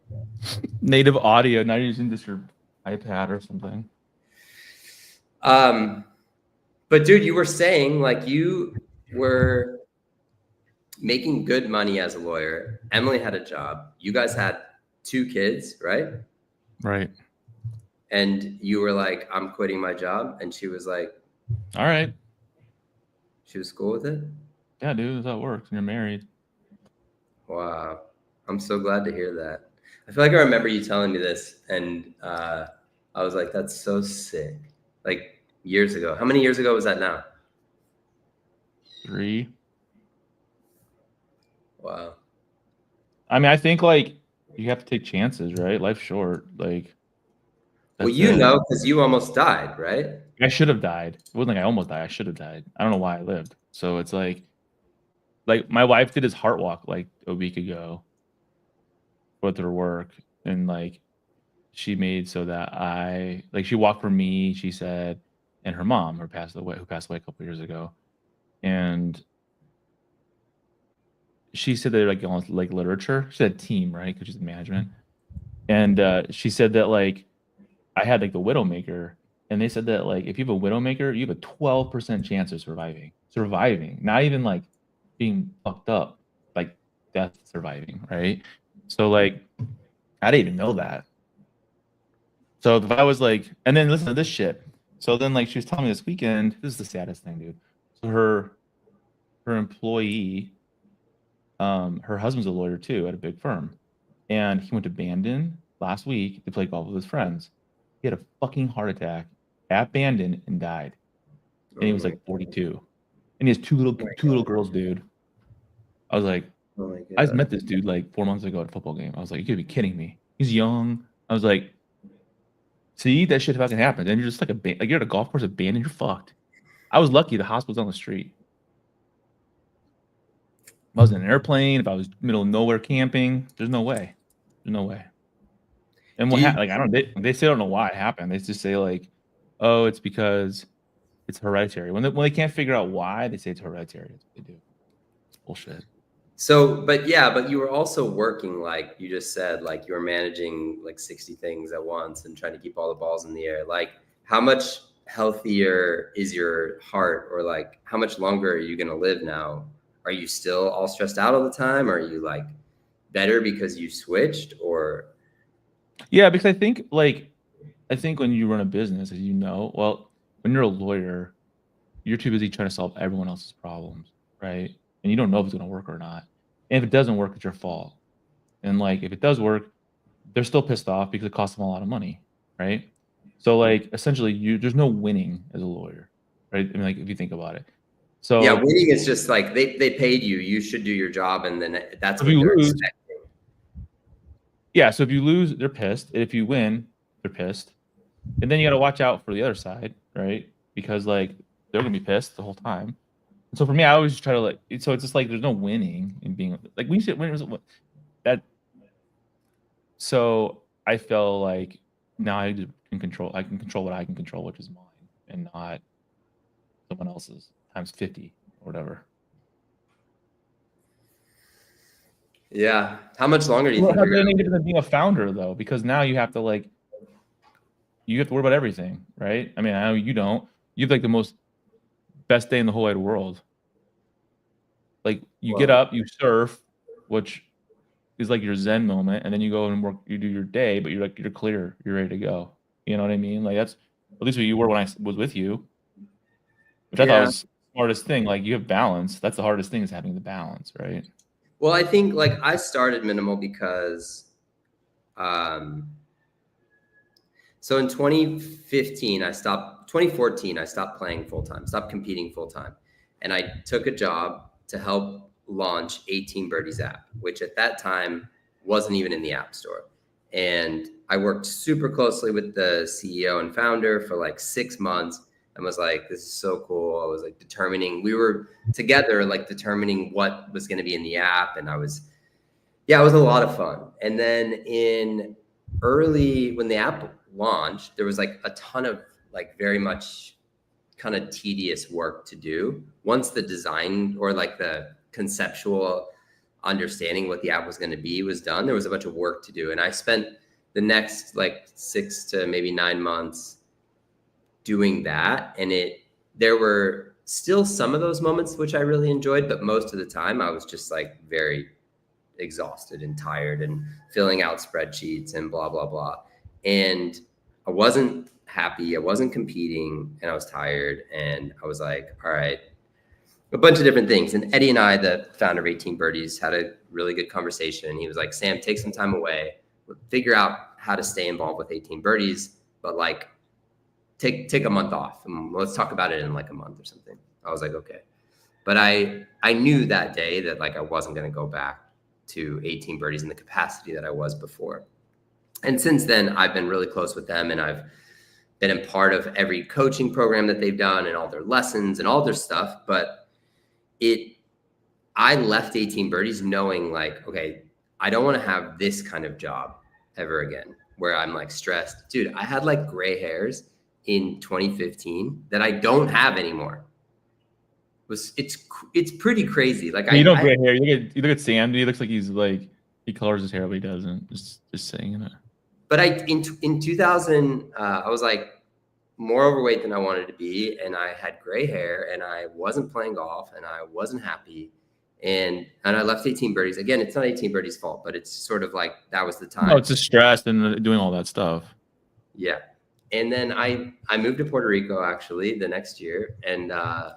Native audio. Now you're using this your iPad or something. But dude, you were saying like you were making good money as a lawyer. Emily had a job. You guys had 2 kids, right? Right. And you were like, I'm quitting my job. And she was like, all right. She was cool with it? Yeah, dude, that's how it works when you're married. Wow. I'm so glad to hear that. I feel like I remember you telling me this, and I was like, that's so sick. Like years ago. How many years ago was that now? 3. Wow. I mean, I think like you have to take chances, right? Life's short. Like, Well, that's you it. know, because you almost died, right? I should have died. It wasn't like I almost died. I should have died. I don't know why I lived. So it's like my wife did his heart walk like a week ago with her work, and like she made so that she walked for me, she said, and her mom, who passed away a couple years ago. And she said they're like almost like literature. She said team, right? Because she's in management. And she said that like I had like the Widowmaker, and they said that like if you have a Widowmaker, you have a 12% chance of surviving. Surviving, not even like being fucked up, like death surviving, right? So like I didn't even know that. So if I was like, and then listen to this shit. So then like she was telling me this weekend, this is the saddest thing, dude. So her employee, her husband's a lawyer too at a big firm, and he went to Bandon last week to play golf with his friends. He had a fucking heart attack at Bandon and died, and he was like 42, and he has two little girls, dude. I was like, I just met this dude like 4 months ago at a football game. I was like, you could be kidding me. He's young. I was like, see, that shit fucking happens, and you're just like you're at a golf course at Bandon, you're fucked. I was lucky the hospital's on the street. If I was in an airplane, if I was middle of nowhere camping, there's no way. There's no way. And what like I don't they say don't know why it happened. They just say like, oh, it's because it's hereditary. When they can't figure out why, they say it's hereditary. That's what they do. It's bullshit. So, but you were also working, like you just said, like you were managing like 60 things at once and trying to keep all the balls in the air. Like, how much healthier is your heart, or like how much longer are you going to live now? Are you still all stressed out all the time? Are you like better because you switched, or? Yeah, because I think when you run a business, as you know, well, when you're a lawyer, you're too busy trying to solve everyone else's problems, right? And you don't know if it's going to work or not. And if it doesn't work, it's your fault. And like if it does work, they're still pissed off because it costs them a lot of money, right? So like essentially, there's no winning as a lawyer, right? I mean, like if you think about it. So yeah, winning is just like they paid you. You should do your job, and then that's what they're expecting. Yeah, so if you lose, they're pissed. If you win, they're pissed. And then you got to watch out for the other side, right? Because like they're gonna be pissed the whole time. And so for me, I always try to like. So it's just like there's no winning in being like we should win that. So I felt like now I can control. I can control what I can control, which is mine, and not someone else's times 50 or whatever. Yeah. How much longer do you think? Any different than being a founder though, because now you have to worry about everything, right? I mean, I know you don't. You have like the most best day in the whole wide world. Like you get up, you surf, which is like your Zen moment, and then you go and work. You do your day, but you're clear, you're ready to go. You know what I mean? Like that's at least what you were when I was with you, which I thought was the hardest thing. Like you have balance. That's the hardest thing, is having the balance, right? Well, I think like I started minimal because, so in 2014, I stopped playing full time, stopped competing full time. And I took a job to help launch 18 Birdies app, which at that time wasn't even in the app store. And I worked super closely with the CEO and founder for like 6 months. And was like, this is so cool. I was like we were together, like determining what was going to be in the app. And it was a lot of fun. And then when the app launched, there was like a ton of like very much kind of tedious work to do. Once the design or like the conceptual understanding what the app was going to be was done, there was a bunch of work to do. And I spent the next like 6 to maybe 9 months doing that. And there were still some of those moments which I really enjoyed, but most of the time I was just like very exhausted and tired and filling out spreadsheets and blah, blah, blah. And I wasn't happy. I wasn't competing, and I was tired. And I was like, all right, a bunch of different things. And Eddie and I, the founder of 18 Birdies, had a really good conversation. He was like, Sam, take some time away, figure out how to stay involved with 18 Birdies, but like take a month off and let's talk about it in like a month or something. I was like, okay. But I knew that day that like I wasn't going to go back to 18 Birdies in the capacity that I was before. And since then, I've been really close with them, and I've been a part of every coaching program that they've done and all their lessons and all their stuff. But I left 18 Birdies knowing like, okay, I don't want to have this kind of job ever again, where I'm like stressed. Dude, I had like gray hairs in 2015 that I don't have anymore. It's pretty crazy. Like you don't gray hair. You look at Sam. He looks like he colors his hair, but he doesn't. Just saying it. But in 2000, I was like more overweight than I wanted to be, and I had gray hair, and I wasn't playing golf, and I wasn't happy, and I left 18 Birdies. Again, it's not 18 Birdies' fault, but it's sort of like that was the time. No, it's just stress and doing all that stuff. Yeah. And then I moved to Puerto Rico actually the next year, and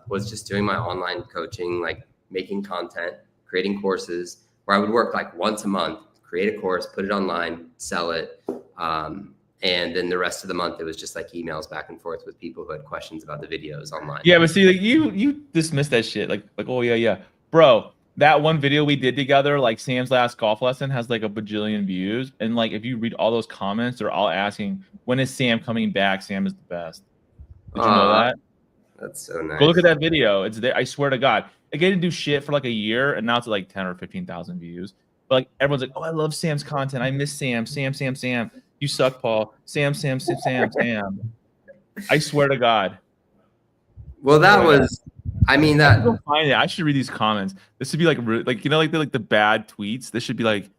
was just doing my online coaching, like making content, creating courses where I would work like once a month, create a course, put it online, sell it. And then the rest of the month, it was just like emails back and forth with people who had questions about the videos online. Yeah, but see, like you dismiss that shit. Like, oh yeah. Bro, that one video we did together, like Sam's last golf lesson, has like a bajillion views. And like if you read all those comments, they're all asking, when is Sam coming back? Sam is the best. Did you know that? That's so nice. Go look at that video. It's there. I swear to God. I didn't do shit for like a year, and now it's like 10 or 15,000 views. But like everyone's like, oh, I love Sam's content. I miss Sam. Sam. You suck, Paul. Sam. I swear to God. Well, that was, I mean, that. Go find it. I should read these comments. This should be like you know, like the bad tweets. This should be like,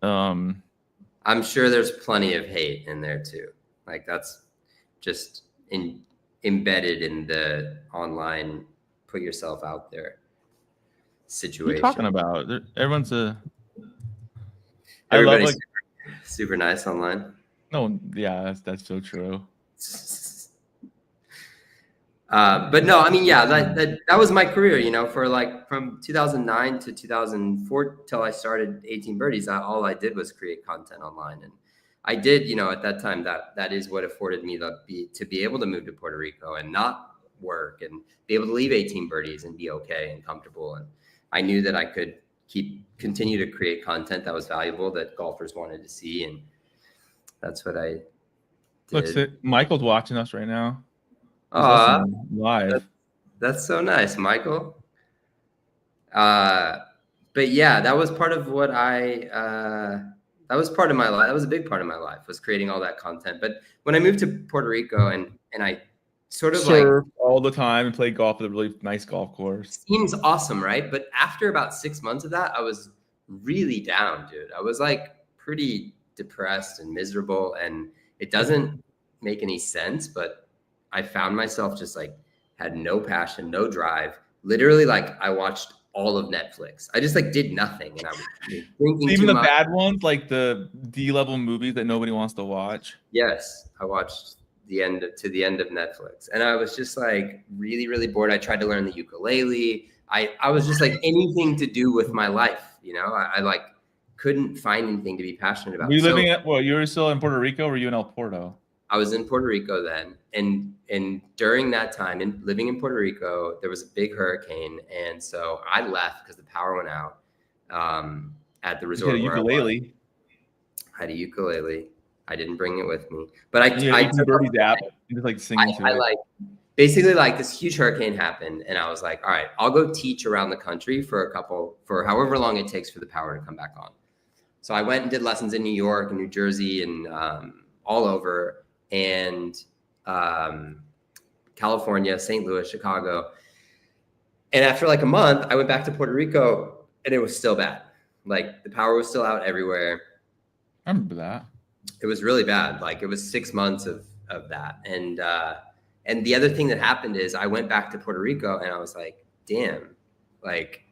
I'm sure there's plenty of hate in there too. Like that's just embedded in the online, put yourself out there situation. What are you talking about? Everyone's Everybody's super nice online. No, yeah, that's so true. But no, I mean, yeah, that was my career, you know, for like from 2009 to 2004 till I started 18 Birdies. All I did was create content online, and I did, you know, at that time that is what afforded me to be able to move to Puerto Rico and not work and be able to leave 18 Birdies and be okay and comfortable. And I knew that I could continue to create content that was valuable that golfers wanted to see, and that's what I did. Look, Michael's watching us right now. Live. That's so nice, Michael. But yeah, that was part of what that was part of my life. That was a big part of my life, was creating all that content. But when I moved to Puerto Rico and I sort of surf all the time and play golf at a really nice golf course. Seems awesome, right? But after about 6 months of that, I was really down, dude. I was like pretty depressed and miserable, and it doesn't make any sense, but I found myself just like had no passion, no drive. Literally, like I watched all of Netflix. I just like did nothing, and I was thinking even the bad ones, like the D-level movies that nobody wants to watch. Yes, I watched the end of Netflix, and I was just like really, really bored. I tried to learn the ukulele. I was just like anything to do with my life, you know. I like couldn't find anything to be passionate about. Were you living at? Well, you were still in Puerto Rico, or were you in El Porto? I was in Puerto Rico then, and during that time, in living in Puerto Rico, there was a big hurricane, and so I left because the power went out at the resort. You had a ukulele. I had a ukulele. I didn't bring it with me, but I took Birdie's app. You just like singing to it. Like basically like this huge hurricane happened, and I was like, all right, I'll go teach around the country for however long it takes for the power to come back on. So I went and did lessons in New York and New Jersey and all over. And California, St. Louis, Chicago. And after like a month, I went back to Puerto Rico, and it was still bad. Like the power was still out everywhere. I remember that. It was really bad. Like it was 6 months of that. And the other thing that happened is I went back to Puerto Rico, and I was like, damn, like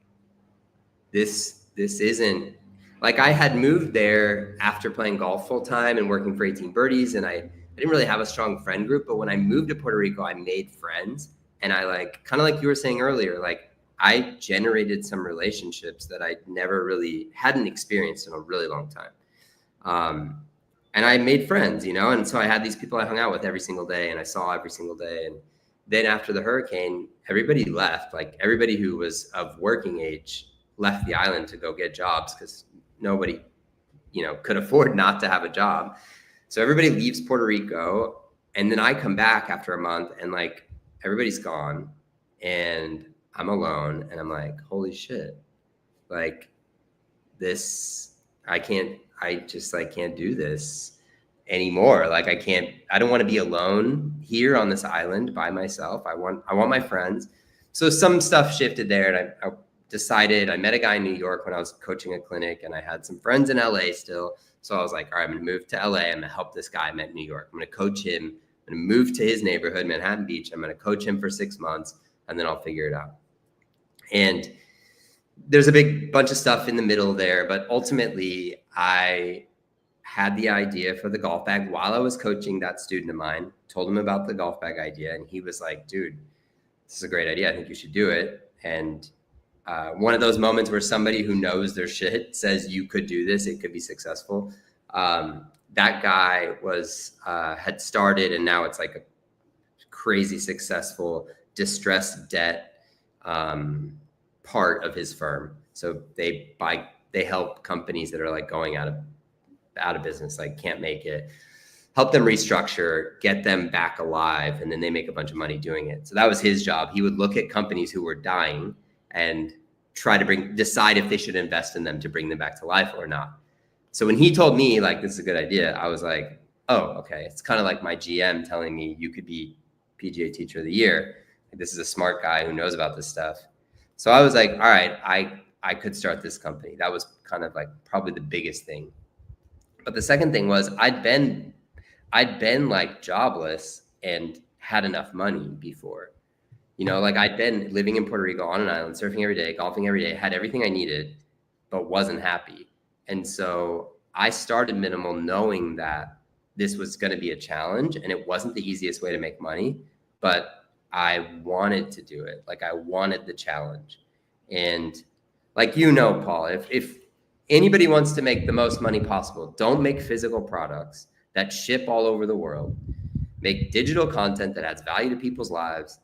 this isn't, like I had moved there after playing golf full time and working for 18 Birdies, and I didn't really have a strong friend group. But when I moved to Puerto Rico, I made friends, and I like, kind of like you were saying earlier, like I generated some relationships that I never really hadn't experienced in a really long time. And I made friends, you know, and so I had these people I hung out with every single day and I saw every single day. And then after the hurricane, everybody left. Like everybody who was of working age left the island to go get jobs because nobody, you know, could afford not to have a job. So everybody leaves Puerto Rico, and then I come back after a month and like everybody's gone and I'm alone, and I'm like, holy shit, like this, I just like can't do this anymore. Like I don't want to be alone here on this island by myself. I want my friends. So some stuff shifted there, and I decided, I met a guy in New York when I was coaching a clinic, and I had some friends in LA still. So I was like, all right, I'm going to move to LA. I'm going to help this guy I met in New York. I'm going to coach him. I'm going to move to his neighborhood, Manhattan Beach. I'm going to coach him for 6 months, and then I'll figure it out. And there's a big bunch of stuff in the middle there, but ultimately I had the idea for the golf bag while I was coaching that student of mine, told him about the golf bag idea. And he was like, dude, this is a great idea. I think you should do it. And one of those moments where somebody who knows their shit says you could do this, it could be successful. That guy had started, and now it's like a crazy successful distressed debt part of his firm. So they help companies that are like going out of business, like can't make it, help them restructure, get them back alive, and then they make a bunch of money doing it. So that was his job. He would look at companies who were dying and try to decide if they should invest in them to bring them back to life or not. So when he told me like, this is a good idea, I was like, oh, okay. It's kind of like my GM telling me you could be PGA Teacher of the Year. Like, this is a smart guy who knows about this stuff. So I was like, all right, I could start this company. That was kind of like probably the biggest thing. But the second thing was I'd been like jobless and had enough money before. You know, like I'd been living in Puerto Rico on an island, surfing every day, golfing every day, had everything I needed, but wasn't happy. And so I started Minimal knowing that this was going to be a challenge, and it wasn't the easiest way to make money, but I wanted to do it. Like I wanted the challenge. And like, you know, Paul, if anybody wants to make the most money possible, don't make physical products that ship all over the world. Make digital content that adds value to people's lives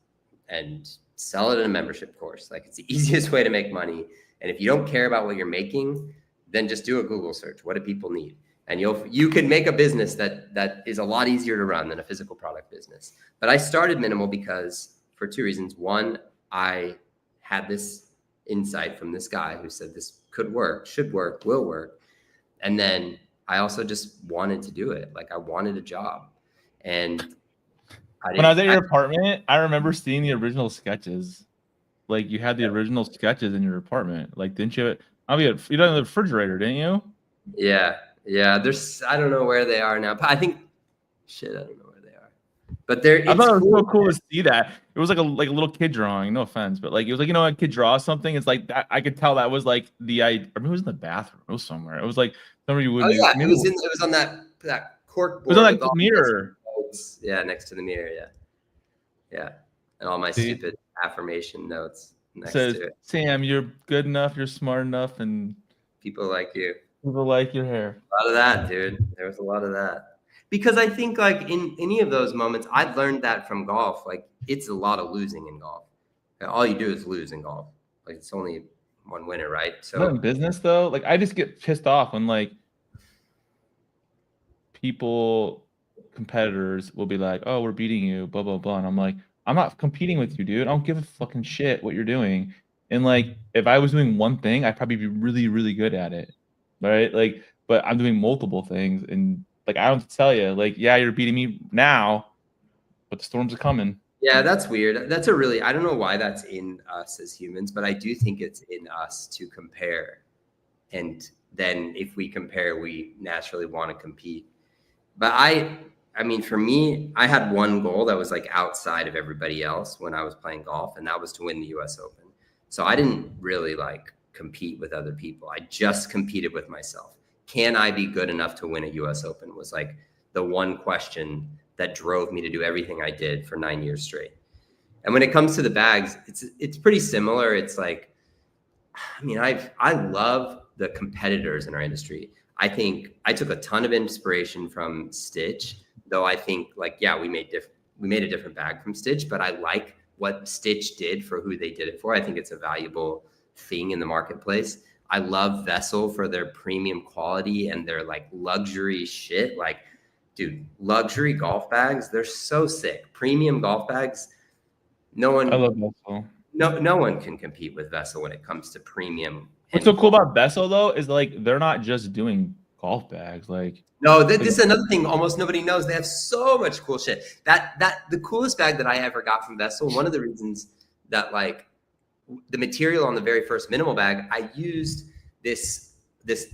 and sell it in a membership course. Like it's the easiest way to make money. And if you don't care about what you're making, then just do a Google search. What do people need? And you can make a business that is a lot easier to run than a physical product business. But I started Minimal because for two reasons. One, I had this insight from this guy who said this could work, should work, will work. And then I also just wanted to do it. Like I wanted a job. And when I was at your apartment, I remember seeing the original sketches. Like you had the original sketches in your apartment. Like, didn't you? You had the refrigerator, didn't you? Yeah. I don't know where they are now. But I think, I don't know where they are. But I thought it was so cool to see that. It was like a little kid drawing. No offense, but like it was like, you know, a kid draws something. It's like that. I could tell that was like the idea. I mean, it was in the bathroom. It was somewhere. It was like somewhere you wouldn't. Oh yeah, it was on that cork board. It was on that mirror. Yeah, next to the mirror. Yeah, and all my stupid affirmation notes next to it. Sam, you're good enough. You're smart enough, and people like you. People like your hair. A lot of that, dude. There was a lot of that. Because I think like in any of those moments, I'd learned that from golf. Like it's a lot of losing in golf. All you do is lose in golf. Like it's only one winner, right? So in business though, like I just get pissed off when like competitors will be like, oh, we're beating you, blah, blah, blah. And I'm like, I'm not competing with you, dude. I don't give a fucking shit what you're doing. And like, if I was doing one thing, I'd probably be really, really good at it. Right? Like, but I'm doing multiple things. And like, I don't tell you, like, yeah, you're beating me now, but the storms are coming. Yeah, that's weird. I don't know why that's in us as humans, but I do think it's in us to compare. And then if we compare, we naturally want to compete. But I mean, for me, I had one goal that was like outside of everybody else when I was playing golf, and that was to win the US Open. So I didn't really like compete with other people. I just competed with myself. Can I be good enough to win a US Open was like the one question that drove me to do everything I did for 9 years straight. And when it comes to the bags, it's pretty similar. It's like, I mean, I love the competitors in our industry. I think I took a ton of inspiration from Stitch, though I think like, yeah, we made a different bag from Stitch, but I like what Stitch did for who they did it for. I think it's a valuable thing in the marketplace. I love Vessel for their premium quality and their like luxury shit. Like, dude, luxury golf bags, they're so sick. Premium golf bags, I love Vessel. no one can compete with Vessel when it comes to premium. What's so cool about Vessel though is like they're not just doing golf bags. Like no, this is another thing almost nobody knows. They have so much cool shit. That the coolest bag that I ever got from Vessel. One of the reasons that like the material on the very first minimal bag, I used this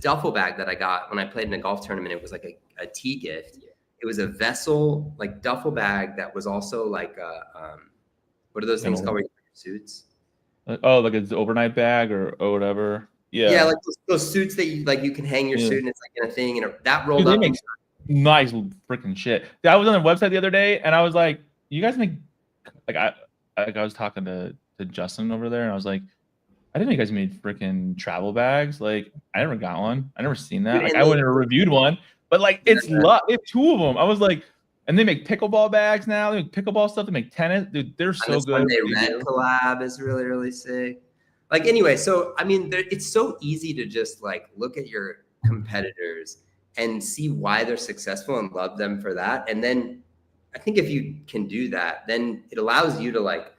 duffel bag that I got when I played in a golf tournament. It was like a tea gift. It was a Vessel like duffel bag that was also like a what are those things called? Suits. Oh, like it's overnight bag or whatever. Yeah. Yeah, like those suits that you can hang your suit and it's like in a thing and that rolled Dude, up. Make nice freaking shit. I was on the website the other day and I was like, you guys make like I was talking to Justin over there and I was like, I didn't know you guys made freaking travel bags. Like I never got one. I never seen that. Like I wouldn't have reviewed one, but like it's they have 2 of them. I was like, and they make pickleball bags now. They make pickleball stuff. They make tennis. Dude, they're so good. They Red collab is really, really sick. Like anyway, so I mean, it's so easy to just like look at your competitors and see why they're successful and love them for that. And then I think if you can do that, then it allows you to like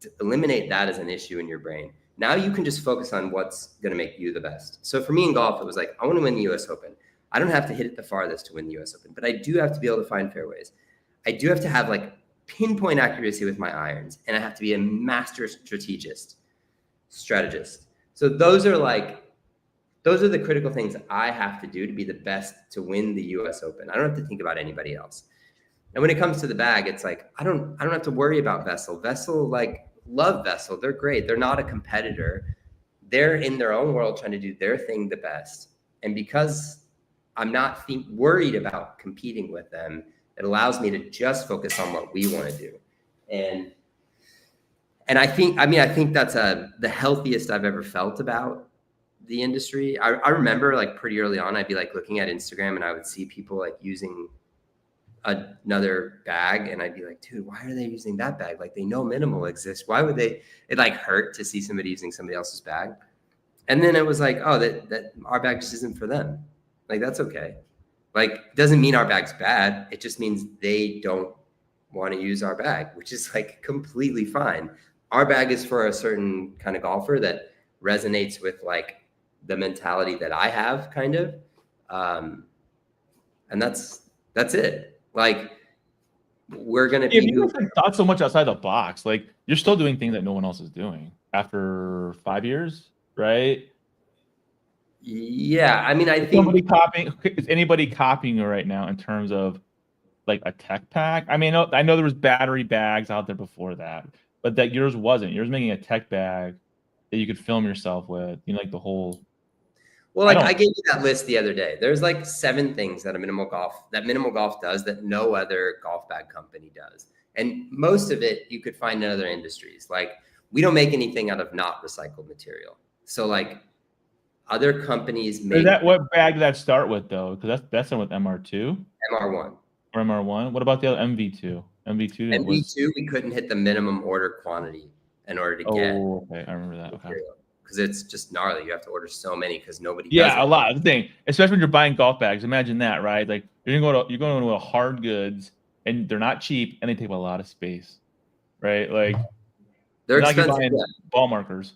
to eliminate that as an issue in your brain. Now you can just focus on what's going to make you the best. So for me in golf, it was like, I want to win the US Open. I don't have to hit it the farthest to win the US Open, but I do have to be able to find fairways. I do have to have like pinpoint accuracy with my irons, and I have to be a master strategist. So those are the critical things I have to do to be the best to win the US Open. I don't have to think about anybody else. And when it comes to the bag, it's like, I don't have to worry about Vessel. Vessel, like, love Vessel. They're great. They're not a competitor. They're in their own world trying to do their thing the best. And because I'm not worried about competing with them, it allows me to just focus on what we want to do. And I think that's the healthiest I've ever felt about the industry. I remember like pretty early on, I'd be like looking at Instagram and I would see people like using another bag and I'd be like, dude, why are they using that bag? Like they know minimal exists. Why would they? It like hurt to see somebody using somebody else's bag. And then it was like, oh, that our bag just isn't for them. Like that's okay. Like doesn't mean our bag's bad. It just means they don't want to use our bag, which is like completely fine. Our bag is for a certain kind of golfer that resonates with like the mentality that I have kind of. And that's it. Like we're going to be you thought so much outside the box. Like you're still doing things that no one else is doing after 5 years, right? Yeah. I mean, I think is anybody copying you right now in terms of like a tech pack? I mean, I know there was battery bags out there before that, but that yours wasn't. Yours making a tech bag that you could film yourself with, you know, like the whole. Well, like I gave you that list the other day. There's like 7 things that minimal golf does that no other golf bag company does. And most of it you could find in other industries. Like we don't make anything out of not recycled material. So like other companies make what bag did that start with though? Because that's done with MR2. MR1. Or MR1. What about the other MV2? MV2 we couldn't hit the minimum order quantity in order to get. Oh, okay. I remember that. Okay. Because it's just gnarly. You have to order so many because nobody. Yeah, a lot. The thing, especially when you're buying golf bags. Imagine that, right? Like you're going to a hard goods, and they're not cheap, and they take up a lot of space, right? Like they're expensive. Like ball markers.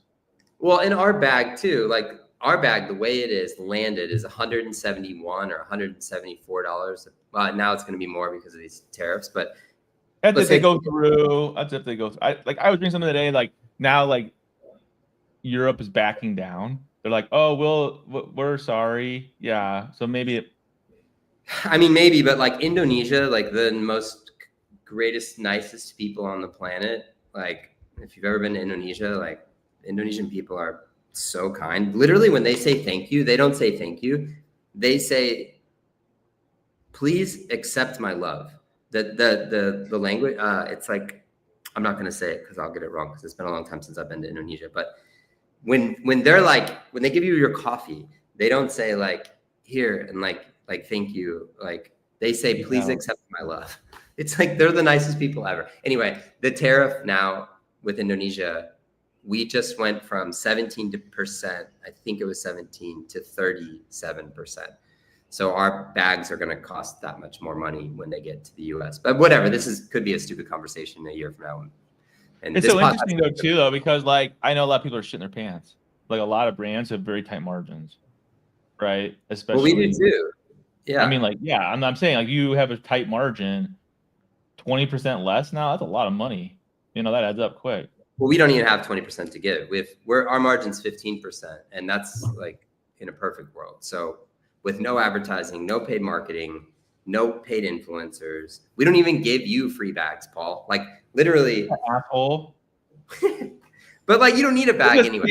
Well, in our bag too, like our bag, the way it is landed is $171 or $174. Now it's going to be more because of these tariffs, but that's if they go through. That's if they go through. I was doing something today. Like now, like Europe is backing down. They're like, oh, we're sorry. Yeah. So maybe maybe, but like Indonesia, like the most greatest, nicest people on the planet. Like if you've ever been to Indonesia, like Indonesian people are so kind. Literally when they say thank you, they don't say thank you. They say, please accept my love. The language, it's like, I'm not going to say it because I'll get it wrong because it's been a long time since I've been to Indonesia. But when they're like, when they give you your coffee, they don't say like here and like thank you. Like they say, please accept my love. It's like they're the nicest people ever. Anyway, the tariff now with Indonesia, we just went from 17%, I think it was 17 to 37%. So our bags are going to cost that much more money when they get to the US. But whatever, could be a stupid conversation a year from now. And it's so interesting though too, though, because like I know a lot of people are shitting their pants. Like a lot of brands have very tight margins, right? Especially we do too. Yeah. I mean, like, yeah, I'm saying like you have a tight margin, 20% less now. That's a lot of money. You know, that adds up quick. Well, we don't even have 20% to give. Our margin's 15%, and that's like in a perfect world. So with no advertising, no paid marketing, no paid influencers. We don't even give you free bags, Paul. Like literally, asshole. But like, you don't need a bag anyway.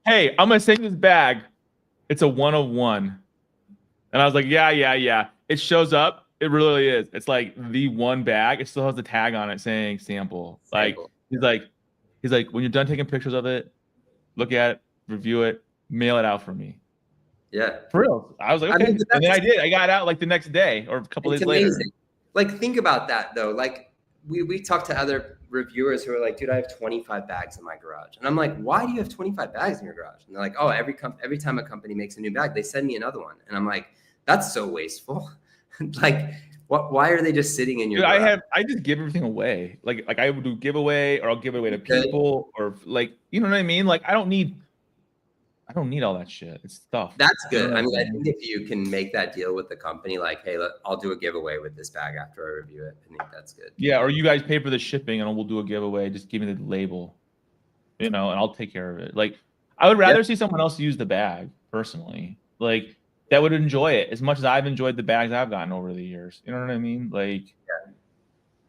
Hey, I'm gonna send this bag. It's a 1 of 1, and I was like, yeah. It shows up. It really is. It's like the one bag. It still has the tag on it saying sample. Like he's like, when you're done taking pictures of it, look at it, review it, mail it out for me. Yeah. For real. I was like, okay. And then I did. I got it out like the next day or a couple days later. Like, think about that though. Like we talked to other reviewers who are like, dude, I have 25 bags in my garage. And I'm like, why do you have 25 bags in your garage? And they're like, oh, every time a company makes a new bag, they send me another one. And I'm like, that's so wasteful. Like, why are they just sitting in your garage? I just give everything away. Like I would do giveaway, or I'll give it away to people, or like, you know what I mean? Like I don't need all that shit. It's stuff. That's good. I mean, I think if you can make that deal with the company, like, hey, I'll do a giveaway with this bag after I review it. I think that's good. Yeah, or you guys pay for the shipping and we'll do a giveaway. Just give me the label, you know, and I'll take care of it. Like, I would rather see someone else use the bag personally. Like, that would enjoy it as much as I've enjoyed the bags I've gotten over the years. You know what I mean? Like,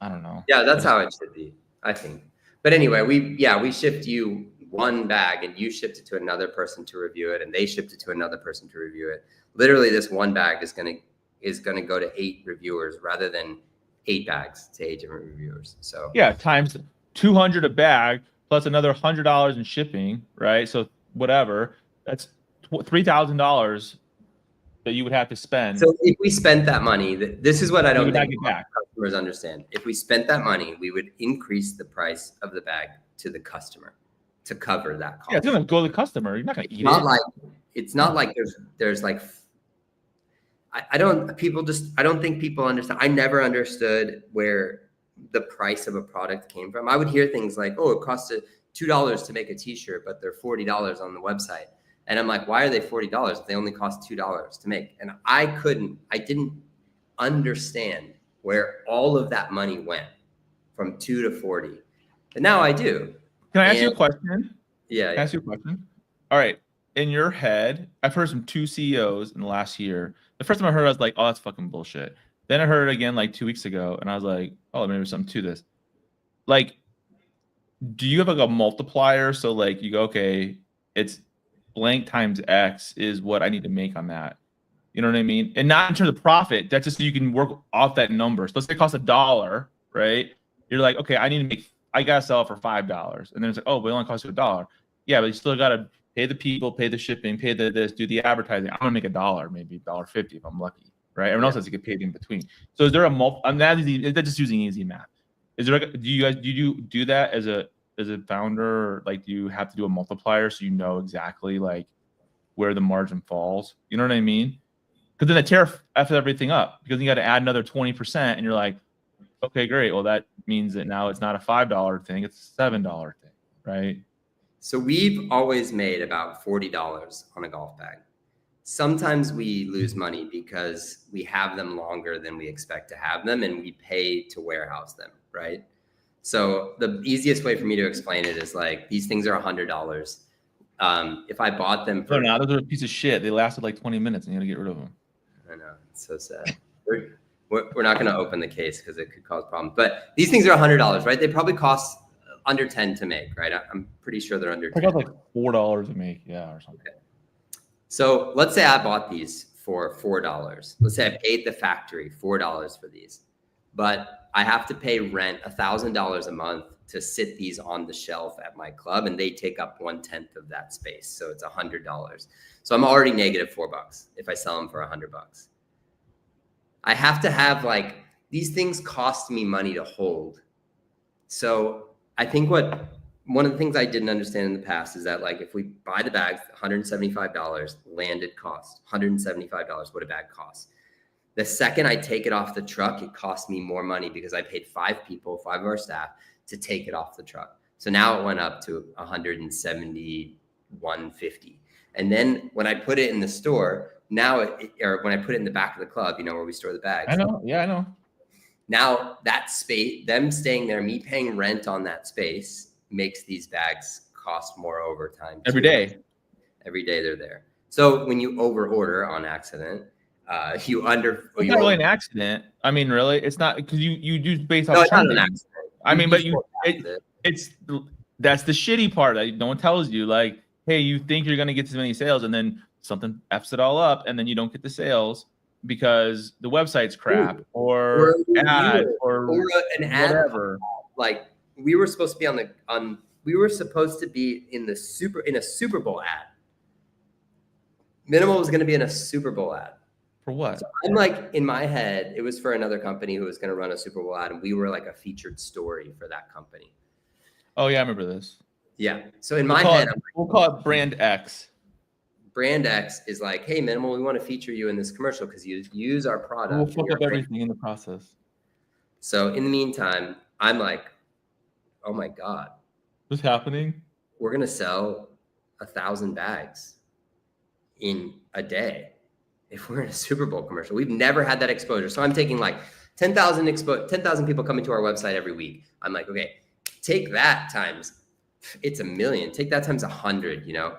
I don't know. Yeah, that's how it should be, I think. But anyway, we shipped you one bag and you shipped it to another person to review it, and they shipped it to another person to review it. Literally, this one bag is gonna go to 8 reviewers rather than 8 bags to 8 different reviewers. So yeah, times 200 a bag plus another $100 in shipping, right? So whatever, that's $3,000 that you would have to spend. So if we spent that money, this is what I don't think customers understand. If we spent that money, we would increase the price of the bag to the customer to cover that cost. Yeah, it's gonna go to the customer. You're not gonna eat it. It's not like there's like, I don't think people understand. I never understood where the price of a product came from. I would hear things like, oh, it costs $2 to make a t-shirt, but they're $40 on the website. And I'm like, why are they $40 if they only cost $2 to make? And I didn't understand where all of that money went from 2 to 40. And now I do. Can I ask you a question? Yeah. Can I ask you a question? All right. In your head, I've heard from 2 CEOs in the last year. The first time I heard it, I was like, oh, that's fucking bullshit. Then I heard it again like 2 weeks ago, and I was like, oh, maybe there's something to this. Like, do you have like a multiplier? So like you go, okay, it's blank times X is what I need to make on that. You know what I mean? And not in terms of profit. That's just so you can work off that number. So let's say it costs $1, right? You're like, okay, I gotta sell it for $5. And then it's like, oh, but it only costs you $1. Yeah, but you still gotta pay the people, pay the shipping, pay this, do the advertising. I'm gonna make $1, maybe $1.50 if I'm lucky, right? Everyone else has to get paid in between. So is there that's just using easy math. Is there do you do that as a founder? Like, do you have to do a multiplier so you know exactly like where the margin falls? You know what I mean? Because then the tariff F's everything up, because you got to add another 20%, and you're like, okay, great. Well, that means that now it's not a $5 thing; it's a $7 thing, right? So we've always made about $40 on a golf bag. Sometimes we lose money because we have them longer than we expect to have them, and we pay to warehouse them, right? So the easiest way for me to explain it is like, these things are $100. If I bought them for those are a piece of shit. They lasted like 20 minutes, and you got to get rid of them. I know, it's so sad. We're not going to open the case because it could cause problems. But these things are $100, right? They probably cost under 10 to make, right? I'm pretty sure they're under 10. It costs like $4 to make, yeah, or something. Okay. So let's say I bought these for $4. Let's say I paid the factory $4 for these, but I have to pay rent $1,000 a month to sit these on the shelf at my club, and they take up 1/10 of that space. So it's $100. So I'm already negative $4 if I sell them for $100. I have to have like, these things cost me money to hold. So I think one of the things I didn't understand in the past is that like, if we buy the bags, $175 landed cost, $175 what a bag costs. The second I take it off the truck, it costs me more money because I paid 5 people, 5 of our staff to take it off the truck. So now it went up to $171.50. And then when I put it in the store, now or when I put it in the back of the club, you know, where we store the bags. I know. Yeah, I know. Now that space, them staying there, me paying rent on that space makes these bags cost more over time. Every day. Every day they're there. So when you over order on accident, It's not really an accident. I mean, really, it's not, because you do based off. No, it's not an accident. I mean, but that's the shitty part that no one tells you. Like, hey, you think you're gonna get this many sales, and then something f's it all up, and then you don't get the sales because the website's crap or ad or an ad. Whatever. Like we were supposed to be we were supposed to be in a Super Bowl ad. Minimal was going to be in a Super Bowl ad. For what? So I'm like, in my head, it was for another company who was going to run a Super Bowl ad, and we were like a featured story for that company. Oh yeah, I remember this. Yeah. So in my head, we'll call it Brand X. Brand X is like, hey, Minimal, we want to feature you in this commercial because you use our product. We'll fuck up everything in the process. So in the meantime, I'm like, oh my God. What's happening? We're going to sell 1,000 bags in a day if we're in a Super Bowl commercial. We've never had that exposure. So I'm taking like 10,000 people coming to our website every week. I'm like, okay, take that times, it's 1 million. Take that times 100, you know?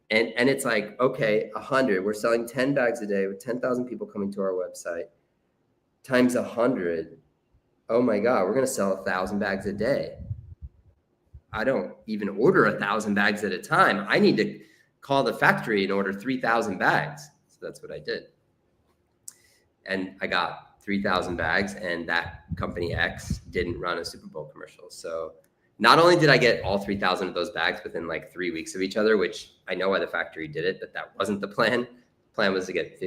And it's like, okay, 100, we're selling 10 bags a day with 10,000 people coming to our website times 100. Oh my God, we're going to sell 1,000 bags a day. I don't even order 1,000 bags at a time. I need to call the factory and order 3,000 bags. So that's what I did. And I got 3,000 bags, and that company X didn't run a Super Bowl commercial. So not only did I get all 3,000 of those bags within like 3 weeks of each other, which I know why the factory did it, but that wasn't the plan. The plan was to get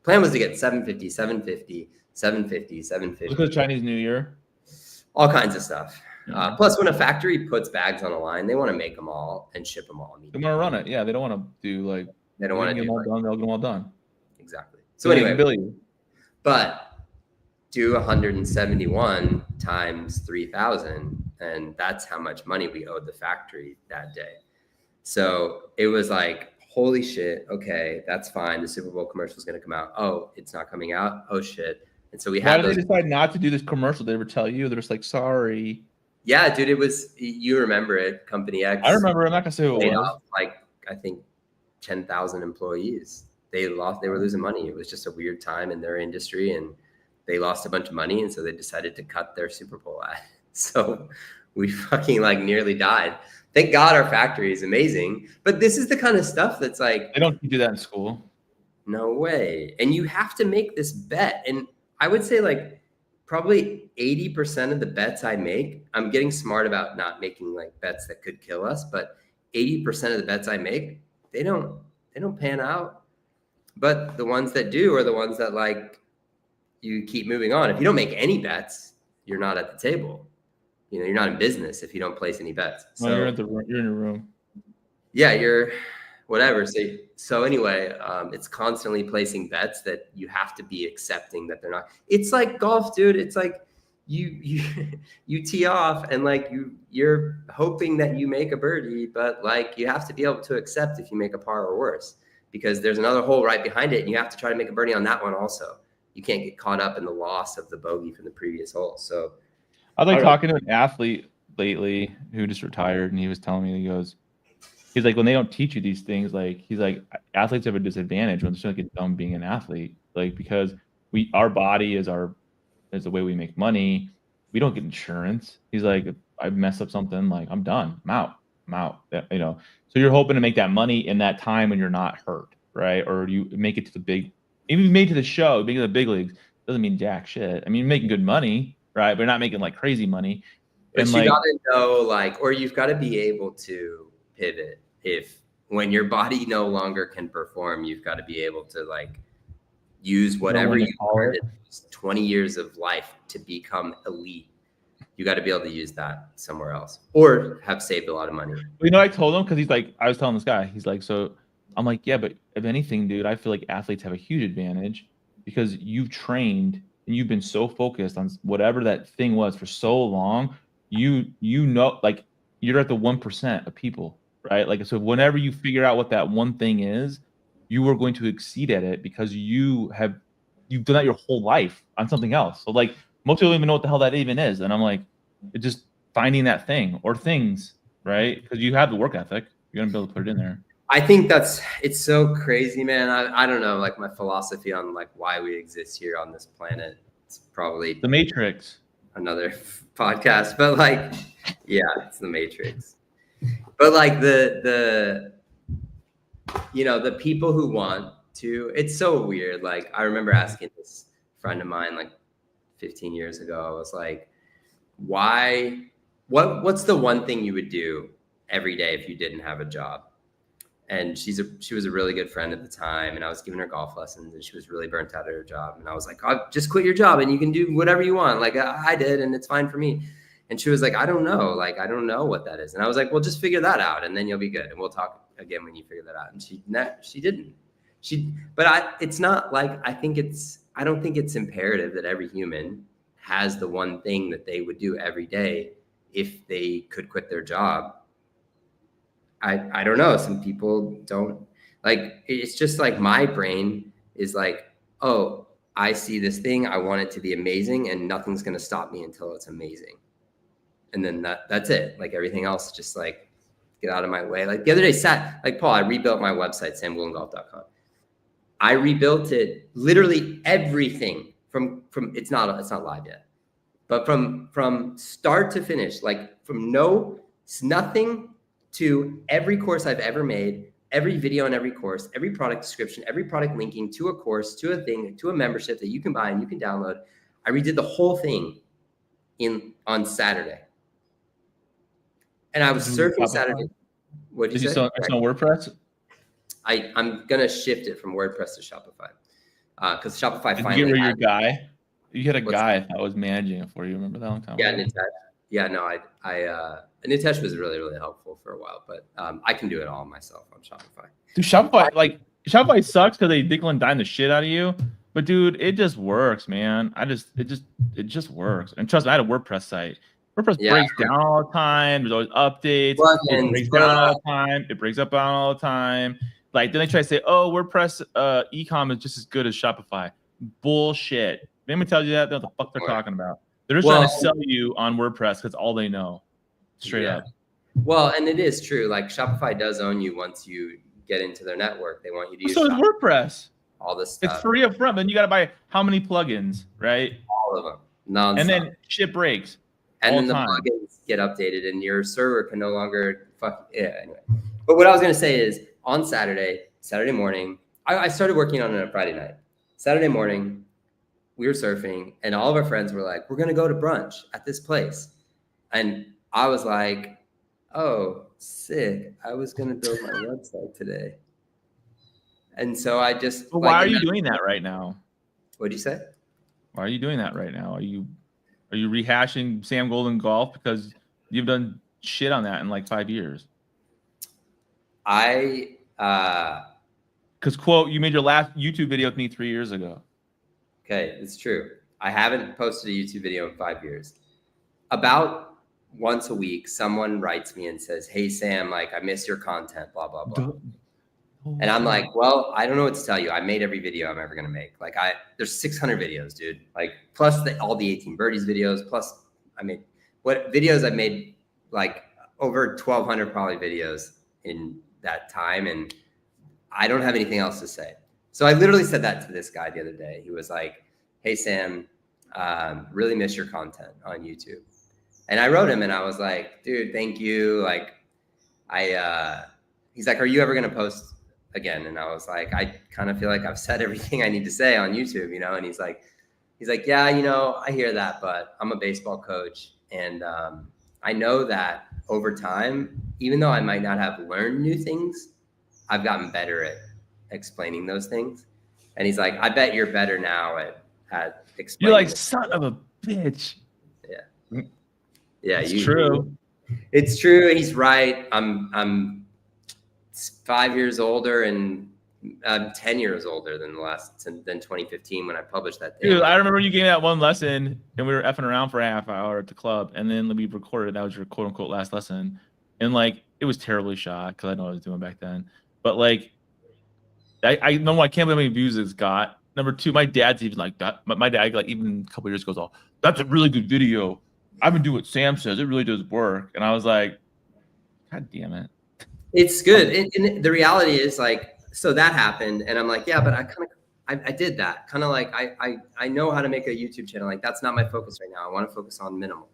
750, 750, 750, 750. Look at the Chinese New Year. All kinds of stuff. Plus, when a factory puts bags on a line, they want to make them all and ship them all immediately. They want to run it. Yeah, they don't want to do like. They don't want to get them all done. They'll get them all done. Exactly. So anyway, billion. But do 171 times 3,000, and that's how much money we owed the factory that day. So it was like, holy shit. Okay, that's fine. The Super Bowl commercial is going to come out. Oh, it's not coming out. Oh shit. And so we had. Why did they decide not to do this commercial? Did they ever tell you? They're just like, sorry. Yeah, dude, it was, you remember it, Company X. I remember. I'm not gonna say who it was. Like, I think 10,000 employees. They were losing money. It was just a weird time in their industry, and they lost a bunch of money, and so they decided to cut their Super Bowl ad. So we fucking like nearly died. Thank God our factory is amazing, but this is the kind of stuff that's like, They don't do that in school. No way. And you have to make this bet, and I would say like probably 80% of the bets I make, I'm getting smart about not making like bets that could kill us, but 80% of the bets I make, they don't pan out. But the ones that do are the ones that like you keep moving on. If you don't make any bets, you're not at the table. You know, you're not in business if you don't place any bets. So you're in your room. Yeah, you're whatever. So anyway, it's constantly placing bets that you have to be accepting that they're not. It's like golf, dude. It's like you tee off and like you're hoping that you make a birdie, but like you have to be able to accept if you make a par or worse, because there's another hole right behind it and you have to try to make a birdie on that one also. You can't get caught up in the loss of the bogey from the previous hole. So I was like talking to an athlete lately who just retired, and he was telling me, he's like, when they don't teach you these things, like he's like, athletes have a disadvantage when they're get dumb being an athlete, like because our body is the way we make money. We don't get insurance. He's like, if I mess up something, like I'm done. I'm out. You know. So you're hoping to make that money in that time when you're not hurt, right? Or you make it to even if you made it to the show, being in the big leagues doesn't mean jack shit. I mean, you're making good money, right? right? But you're not making like crazy money. But And you like, gotta know, like, or you've got to be able to pivot. If when your body no longer can perform, you've got to be able to like use whatever when to you call learned it. in those 20 years of life to become elite. You got to be able to use that somewhere else, or have saved a lot of money. You know, I told him, because he's like, I was telling this guy, he's like, so I'm like, yeah, but if anything, dude, I feel like athletes have a huge advantage because you've trained and you've been so focused on whatever that thing was for so long. You know, like you're at the 1% of people, right? Like, so whenever you figure out what that one thing is, you are going to exceed at it because you've done that your whole life on something else. So like most people don't even know what the hell that even is. And I'm like, it's just finding that thing or things, right? Because you have the work ethic. You're gonna be able to put it in there. I think it's so crazy, man. I don't know, like my philosophy on like why we exist here on this planet. It's probably The Matrix. another podcast, but like, yeah, it's the Matrix. But like the you know, the people who want to, it's so weird. Like I remember asking this friend of mine like 15 years ago, I was like, what's the one thing you would do every day if you didn't have a job? And she was a really good friend at the time, and I was giving her golf lessons, and she was really burnt out at her job. And I was like, oh, just quit your job and you can do whatever you want. Like I did, and it's fine for me. And she was like, I don't know. Like, I don't know what that is. And I was like, well, just figure that out and then you'll be good. And we'll talk again when you figure that out. And she didn't. It's not like, I don't think it's imperative that every human has the one thing that they would do every day if they could quit their job. I don't know. Some people don't. Like, it's just like my brain is like, oh, I see this thing. I want it to be amazing and nothing's going to stop me until it's amazing. And then that's it. Like everything else, just like get out of my way. Like the other day, like Paul, I rebuilt my website, samgoulden.com. I rebuilt it, literally everything from it's not live yet, but from start to finish, like from nothing to every course I've ever made, every video on every course, every product description, every product linking to a course, to a thing, to a membership that you can buy and you can download. I redid the whole thing on Saturday. And I was surfing Saturday. What did you say? It's on WordPress? I'm going to shift it from WordPress to Shopify. Because Shopify Did finally you get rid of your guy? You had a guy that was managing it for you. Remember that long time Yeah, ago? Nitesh. Yeah, no, Nitesh was really, really helpful for a while, but I can do it all myself on Shopify. Dude, Shopify sucks because they nickel and dime the shit out of you. But dude, it just works, man. It just works. And trust me, I had a WordPress site. WordPress breaks down all the time. There's always updates. It breaks down all the time. It breaks up all the time. Like then they try to say, oh, WordPress e-com is just as good as Shopify. Bullshit. If anyone tells you that, they know what the fuck they're talking about. They're just trying to sell you on WordPress because all they know. Straight up. Well, and it is true. Like Shopify does own you once you get into their network. They want you to use so is WordPress. All this stuff. It's free up front, then you got to buy how many plugins, right? All of them. Non-stop. And then shit breaks. And then the plugins get updated and your server can no longer anyway. But what I was going to say is on Saturday morning, I started working on it on Friday night. Saturday morning, we were surfing and all of our friends were like, we're going to go to brunch at this place. And I was like, oh, sick. I was going to build my website today. And so I just. But why are you doing that right now? What'd you say? Why are you doing that right now? Are you rehashing Sam Goulden Golf because you've done shit on that in like 5 years? Because quote, you made your last YouTube video with me 3 years ago. Okay, it's true. I haven't posted a YouTube video in 5 years. About once a week, someone writes me and says, hey, Sam, like, I miss your content, blah, blah, blah. And I'm like, well, I don't know what to tell you. I made every video I'm ever going to make. Like there's 600 videos, dude. Like plus all the 18 birdies videos, plus I made I've made like over 1,200 probably videos in that time. And I don't have anything else to say. So I literally said that to this guy the other day. He was like, hey, Sam, really miss your content on YouTube. And I wrote him and I was like, dude, thank you. Like he's like, are you ever going to post again? And I was like, I kind of feel like I've said everything I need to say on YouTube, you know? And he's like, He's like, yeah, I hear that, but I'm a baseball coach. And I know that over time, even though I might not have learned new things, I've gotten better at explaining those things. And he's like, I bet you're better now at explaining. You're like, son of a bitch. Yeah. Yeah. It's true. It's true. And he's right. I'm 5 years older and I'm 10 years older than 2015 when I published that thing. Dude, I remember you gave me that one lesson and we were effing around for a half hour at the club, and then we recorded. That was your quote unquote last lesson. And like, it was terribly shot because I know what I was doing back then. But like, I know I can't believe how many views it's got. Number two, my dad's even like that. My dad, like, even a couple years ago, goes, "Oh, that's a really good video. I've been doing what Sam says. It really does work." And I was like, God damn it. It's good. And the reality is, like, so that happened, and I'm like, yeah, but I did that. Kind of like I know how to make a YouTube channel. Like, that's not my focus right now. I want to focus on minimal.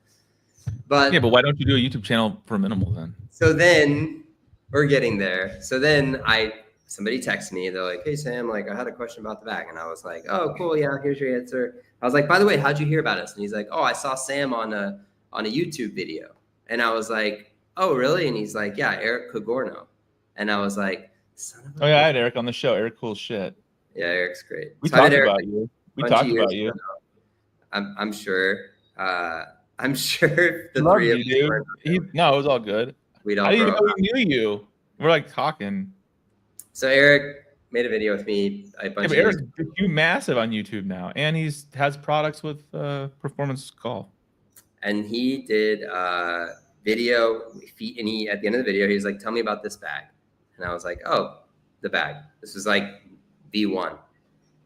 But yeah, but why don't you do a YouTube channel for minimal then? So then we're getting there. So then somebody texted me. They're like, hey Sam, like, I had a question about the bag, and I was like, oh cool, yeah, here's your answer. I was like, by the way, how'd you hear about us? And he's like, oh, I saw Sam on a YouTube video. And I was like, oh really? And he's like, yeah, Eric Cogorno. And I was like, son of a oh yeah, I had Eric on the show. Eric, cool shit. Yeah, Eric's great. We talked about you. I'm sure. I'm sure the Love three you, of dude. No, it was all good. We'd all I didn't even know we knew you. We're like talking. So Eric made a video with me. Eric's massive on YouTube now, and has products with performance golf. And he did video, and at the end of the video, he was like, "Tell me about this bag," and I was like, "Oh, the bag." This was like V1,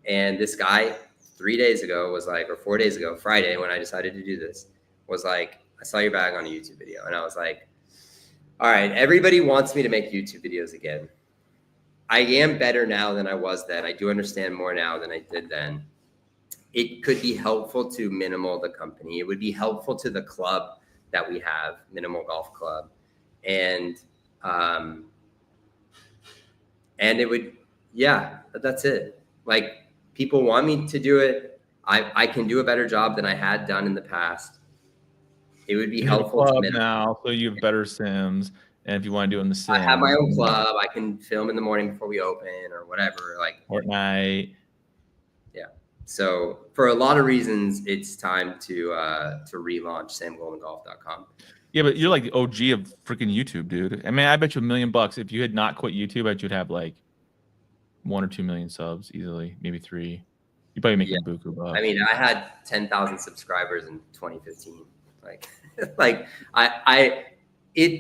and this guy 3 days ago was like, or 4 days ago, Friday, when I decided to do this, was like, I saw your bag on a YouTube video, and I was like, all right, everybody wants me to make YouTube videos again. I am better now than I was then. I do understand more now than I did then. It could be helpful to Minimal, the company. It would be helpful to the club that we have, Minimal Golf Club. And it would, yeah, that's it. Like, people want me to do it. I can do a better job than I had done in the past. It would be helpful to Minimal. Now, so you have better sims. And if you want to do it in the sim, I have my own club. I can film in the morning before we open or whatever. Like Fortnite. Yeah. So for a lot of reasons, it's time to relaunch samgoldengolf.com. Yeah, but you're like the OG of freaking YouTube, dude. I mean, I bet you $1 million if you had not quit YouTube, I bet you'd have like 1 or 2 million subs easily, maybe 3. You probably making buku bucks. I mean, I had 10,000 subscribers in 2015. Like, I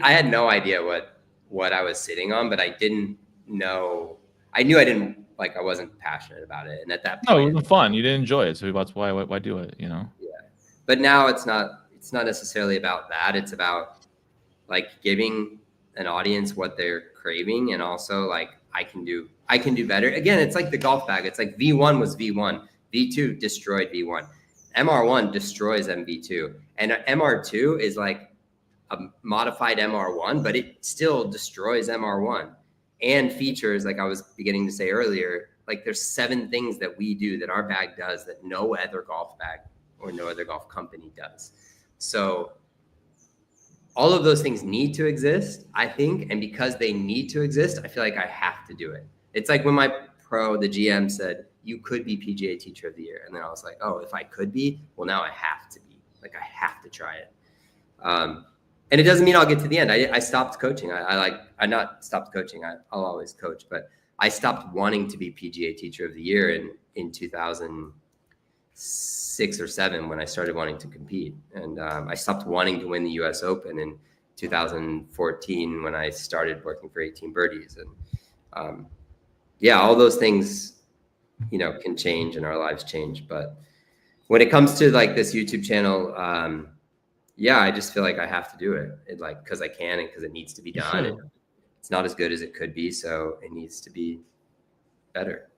had no idea what I was sitting on, but I didn't know. I knew I wasn't passionate about it. And at that point, no, it wasn't fun. You didn't enjoy it, so that's why do it? You know. Yeah, but now it's not necessarily about that. It's about like giving an audience what they're craving, and also like I can do better. Again, it's like the golf bag. It's like V1 was V1, V2 destroyed V1, MR1 destroys MV2, and MR2 is like a modified MR1, but it still destroys MR1 and features, like I was beginning to say earlier, like there's 7 things that we do that our bag does that no other golf bag or no other golf company does. So all of those things need to exist, I think. And because they need to exist, I feel like I have to do it. It's like when my the GM said, you could be PGA Teacher of the Year. And then I was like, oh, if I could be, well, now I have to be. Like, I have to try it. And it doesn't mean I'll get to the end. I stopped coaching. I not stopped coaching. I'll always coach, but I stopped wanting to be PGA Teacher of the Year in 2006 or 7 when I started wanting to compete. And I stopped wanting to win the US Open in 2014 when I started working for 18 Birdies. And yeah, all those things, can change and our lives change. But when it comes to like this YouTube channel, yeah, I just feel like I have to do it. Because I can and because it needs to be done. Sure. It's not as good as it could be, so it needs to be better.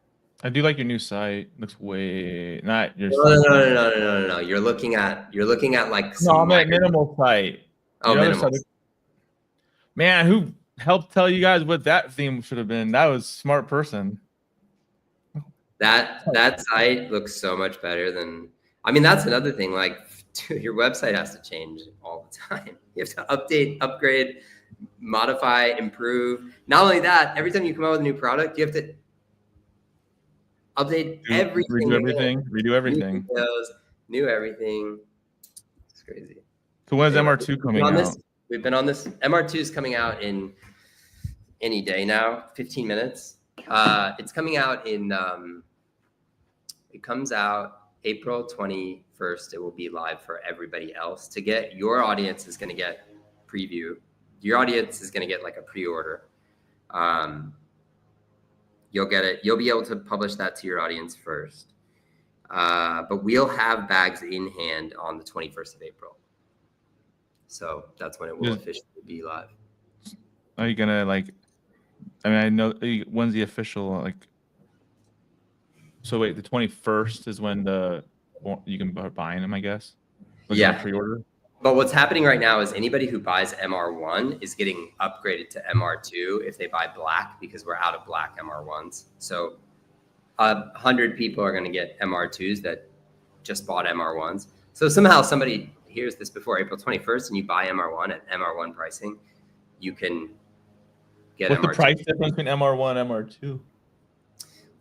I do like your new site. Looks way not your. No. You're looking at like. No, I'm at Minimal site. Oh, Minimal. Man, who helped tell you guys what that theme should have been? That was a smart person. That site looks so much better than. I mean, that's another thing. Like, dude, your website has to change all the time. You have to update, upgrade, modify, improve. Not only that, every time you come out with a new product, you have to update everything. Redo everything. New videos, new everything. It's crazy. So when is Anyway, MR2 coming out? We've been on this. MR2 is coming out in any day now, 15 minutes. It's coming out in, it comes out April 21st. It will be live for everybody else. To get your audience is going to get preview. Your audience is going to get like a pre-order. You'll get it. You'll be able to publish that to your audience first. But we'll have bags in hand on the 21st of April. So that's when it will officially be live. Are you gonna like? I mean, I know when's the official like. So wait, the 21st is when you can start buying them, I guess. Yeah. Pre-order. But what's happening right now is anybody who buys MR1 is getting upgraded to MR2 if they buy black, because we're out of black MR1s. So 100 people are going to get MR2s that just bought MR1s. So somehow somebody hears this before April 21st and you buy MR1 at MR1 pricing, you can get What's MR2. the price difference between MR1 and MR2?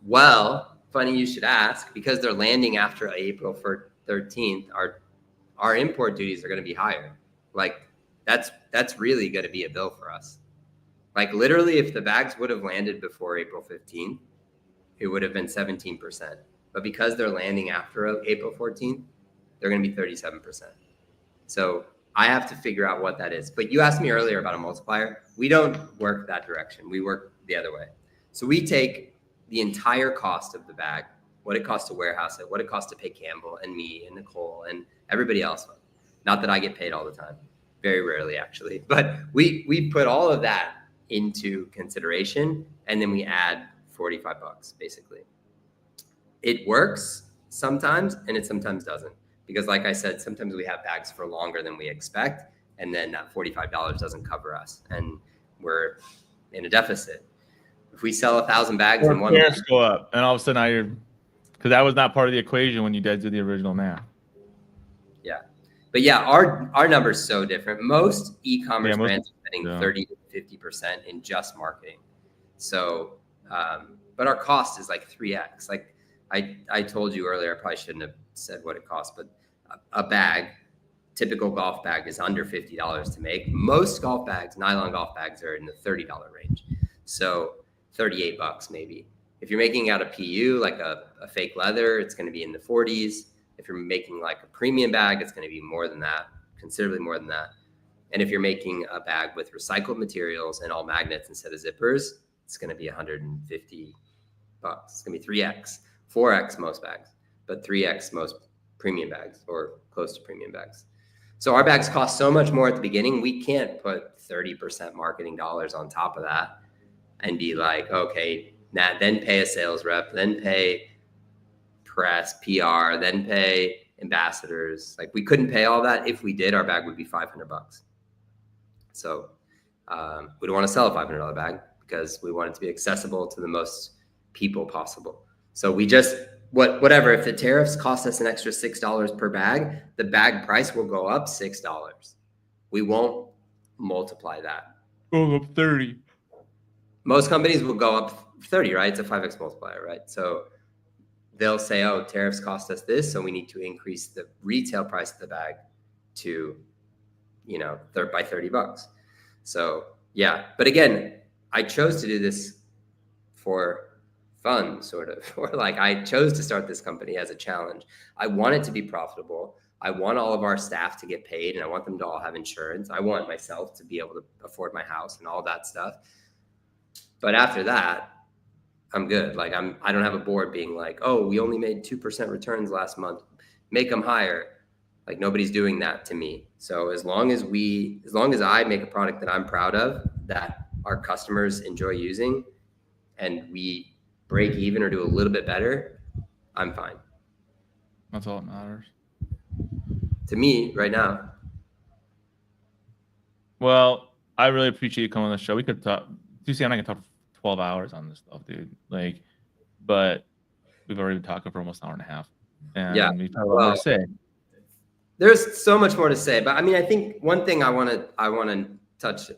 Well, funny you should ask, because they're landing after April 13th, our import duties are going to be higher. Like that's really going to be a bill for us. Like literally, if the bags would have landed before April 15th, it would have been 17%. But because they're landing after April 14th, they're going to be 37%. So I have to figure out what that is. But you asked me earlier about a multiplier. We don't work that direction. We work the other way. So we take the entire cost of the bag, what it costs to warehouse it, what it costs to pay Campbell and me and Nicole and everybody else. Not that I get paid all the time, very rarely actually, but we put all of that into consideration, and then we add $45 basically. It works sometimes and it sometimes doesn't, because like I said, sometimes we have bags for longer than we expect, and then that $45 doesn't cover us and we're in a deficit. If we sell 1,000 bags in 1 month, go up, and all of a sudden now you're, because that was not part of the equation when you guys did the original math. Yeah. But yeah, our number's so different. Most e-commerce brands are spending 30 to 50% in just marketing. So, but our cost is like 3x. Like I told you earlier, I probably shouldn't have said what it costs, but a bag, typical golf bag, is under $50 to make. Most golf bags, nylon golf bags, are in the $30 range. So $38 maybe. If you're making out a PU, like a fake leather, it's going to be in the 40s. If you're making like a premium bag, it's going to be more than that, considerably more than that. And if you're making a bag with recycled materials and all magnets instead of zippers, it's going to be $150. It's going to be 3x, 4x most bags, but 3x most premium bags or close to premium bags. So our bags cost so much more at the beginning. We can't put 30% marketing dollars on top of that and be like, okay, now then pay a sales rep, then pay press, PR, then pay ambassadors. Like we couldn't pay all that. If we did, our bag would be $500. So we don't want to sell a $500 bag because we want it to be accessible to the most people possible. So we just, whatever, if the tariffs cost us an extra $6 per bag, the bag price will go up $6. We won't multiply that. Go up 30. Most companies will go up 30, right? It's a 5x multiplier, right? So they'll say, oh, tariffs cost us this, so we need to increase the retail price of the bag to, by $30. So yeah, but again, I chose to do this for fun, sort of, or like I chose to start this company as a challenge. I want it to be profitable. I want all of our staff to get paid, and I want them to all have insurance. I want myself to be able to afford my house and all that stuff. But after that, I'm good. Like I don't have a board being like, oh, we only made 2% returns last month, make them higher. Like nobody's doing that to me. So as long as I make a product that I'm proud of, that our customers enjoy using, and we break even or do a little bit better, I'm fine. That's all that matters. To me right now. Well, I really appreciate you coming on the show. We could talk. Lucy and I can talk 12 hours on this stuff, dude. Like, but we've already been talking for almost an hour and a half. and Yeah. we have a lot more to say. There's so much more to say, but I mean, I think one thing I want to touch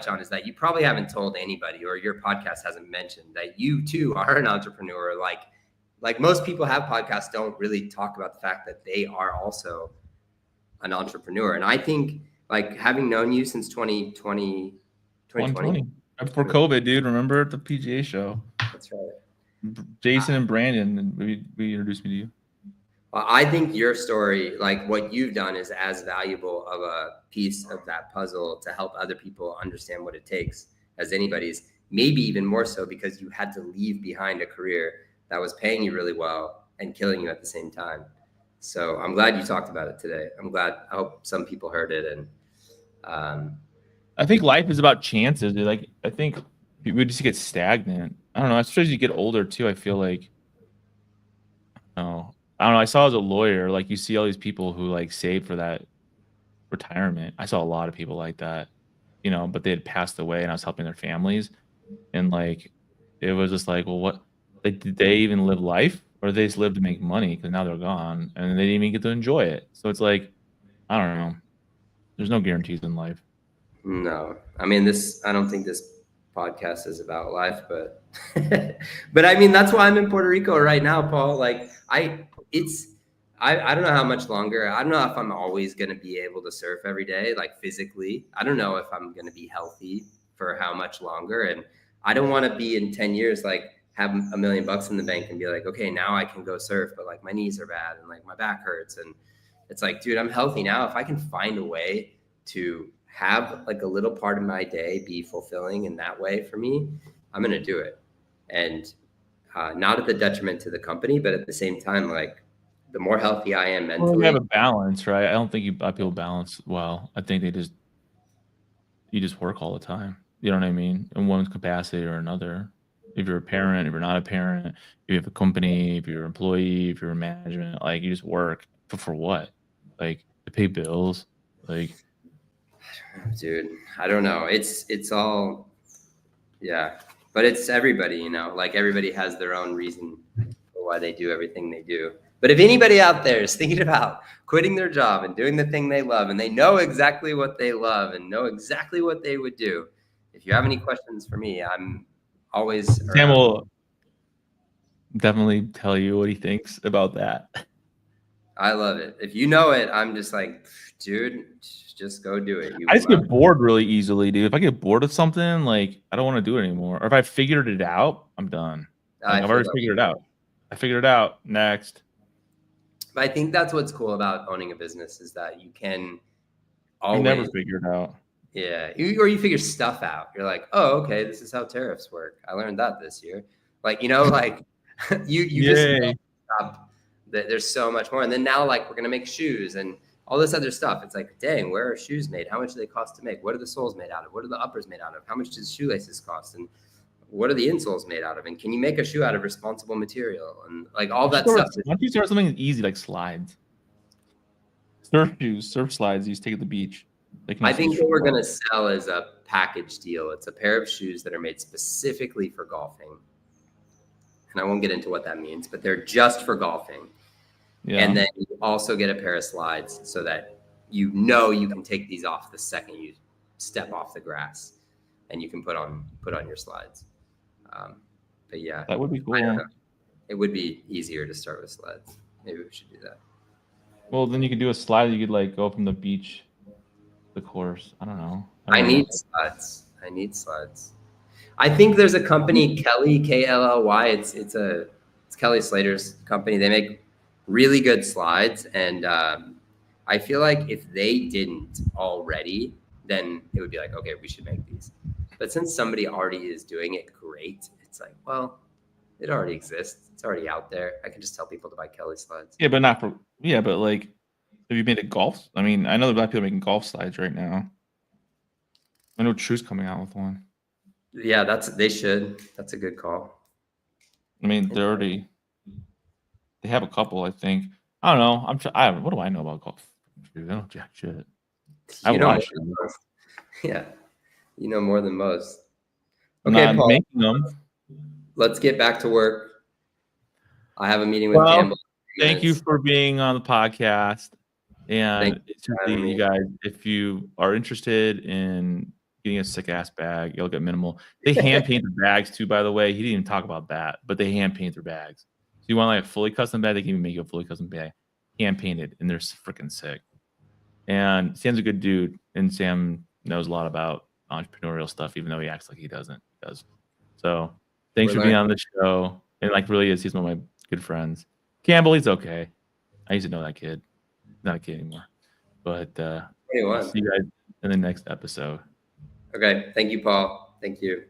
on is that you probably haven't told anybody, or your podcast hasn't mentioned that you too are an entrepreneur. Like most people have podcasts, don't really talk about the fact that they are also an entrepreneur. And I think, like, having known you since 2020, before COVID, dude. Remember at the PGA show? That's right. Jason and Brandon, we introduced me to you. I think your story, like what you've done, is as valuable of a piece of that puzzle to help other people understand what it takes as anybody's, maybe even more so because you had to leave behind a career that was paying you really well and killing you at the same time. So I'm glad you talked about it today. I hope some people heard it. And I think life is about chances. Like, I think we just get stagnant. I don't know. Especially as you get older too, I feel like, I don't know. I saw as a lawyer, like, you see all these people who like save for that retirement. I saw a lot of people like that, but they had passed away, and I was helping their families, and like, it was just like, well, what? Like, did they even live life, or they just live to make money because now they're gone and they didn't even get to enjoy it? So it's like, I don't know. There's no guarantees in life. No, I mean, I don't think this podcast is about life, but but I mean, that's why I'm in Puerto Rico right now, Paul. Like, I don't know how much longer. I don't know if I'm always going to be able to surf every day, like physically. I don't know if I'm going to be healthy for how much longer. And I don't want to be in 10 years, like, have $1 million in the bank and be like, okay, now I can go surf, but like my knees are bad and like my back hurts. And it's like, dude, I'm healthy now. If I can find a way to have like a little part of my day be fulfilling in that way for me, I'm going to do it. And not at the detriment to the company, but at the same time, like, the more healthy I am mentally. Well, you have a balance, right? I don't think people balance well. I think you just work all the time. You know what I mean? In one capacity or another. If you're a parent, if you're not a parent, if you have a company, if you're an employee, if you're in management, like, you just work. But for what? Like, to pay bills? Like, dude, I don't know. It's all, yeah, but it's everybody, like, everybody has their own reason for why they do everything they do. But if anybody out there is thinking about quitting their job and doing the thing they love, and they know exactly what they love and know exactly what they would do, if you have any questions for me, I'm always around. Sam will definitely tell you what he thinks about that. I love it. If you know it, I'm just like, dude, just go do it. I just get bored really easily, dude. If I get bored of something, like, I don't want to do it anymore. Or if I figured it out, I'm done. Like, I've already figured it out. I figured it out. Next. But I think that's what's cool about owning a business, is that you can always never figure it out. Yeah. Or you figure stuff out. You're like, oh, okay, this is how tariffs work. I learned that this year. Like, like you just stop. There's so much more. And then now, like, we're going to make shoes and all this other stuff. It's like, dang, where are shoes made? How much do they cost to make? What are the soles made out of? What are the uppers made out of? How much does shoelaces cost? And what are the insoles made out of? And can you make a shoe out of responsible material? And like all that stuff. Why don't you start something easy like slides? Surf shoes, surf slides you take at the beach. I think what we're going to sell is a package deal. It's a pair of shoes that are made specifically for golfing. And I won't get into what that means, but they're just for golfing. Yeah. And then you also get a pair of slides so that you can take these off the second you step off the grass, and you can put on your slides. But yeah, that would be cool. It would be easier to start with slides. Maybe we should do that. Well, then you could do a slide. You could like go from the beach, the course. I don't know. I need slides. I think there's a company, Kelly, KLLY. It's Kelly Slater's company. They make really good slides, and I feel like if they didn't already, then it would be like, okay, we should make these. But since somebody already is doing it great, it's like, well, it already exists. It's already out there. I can just tell people to buy Kelly slides. Yeah, but but like, have you made a golf? I mean, I know there are people making golf slides right now. I know True's coming out with one. Yeah, they should. That's a good call. I mean, they have a couple, I think. I don't know. What do I know about golf? I don't jack shit. Yeah, you know more than most. Okay, Paul, making them. Let's get back to work. I have a meeting with Campbell Thank you minutes. for being on the podcast. And Thank you for having you me. guys, if you are interested in getting a sick ass bag, you'll get minimal. They hand paint the bags too, by the way. He didn't even talk about that, but they hand paint their bags. So you want like a fully custom bag, they can even make you a fully custom bag, hand painted, and they're freaking sick. And Sam's a good dude, and Sam knows a lot about entrepreneurial stuff, even though he acts like he doesn't. He does. So thanks We're for being learning. on the show. And like really is, he's one of my good friends. Campbell, he's okay. I used to know that kid. Not a kid anymore. But I'll 21. see you guys in the next episode. Okay. Thank you, Paul. Thank you.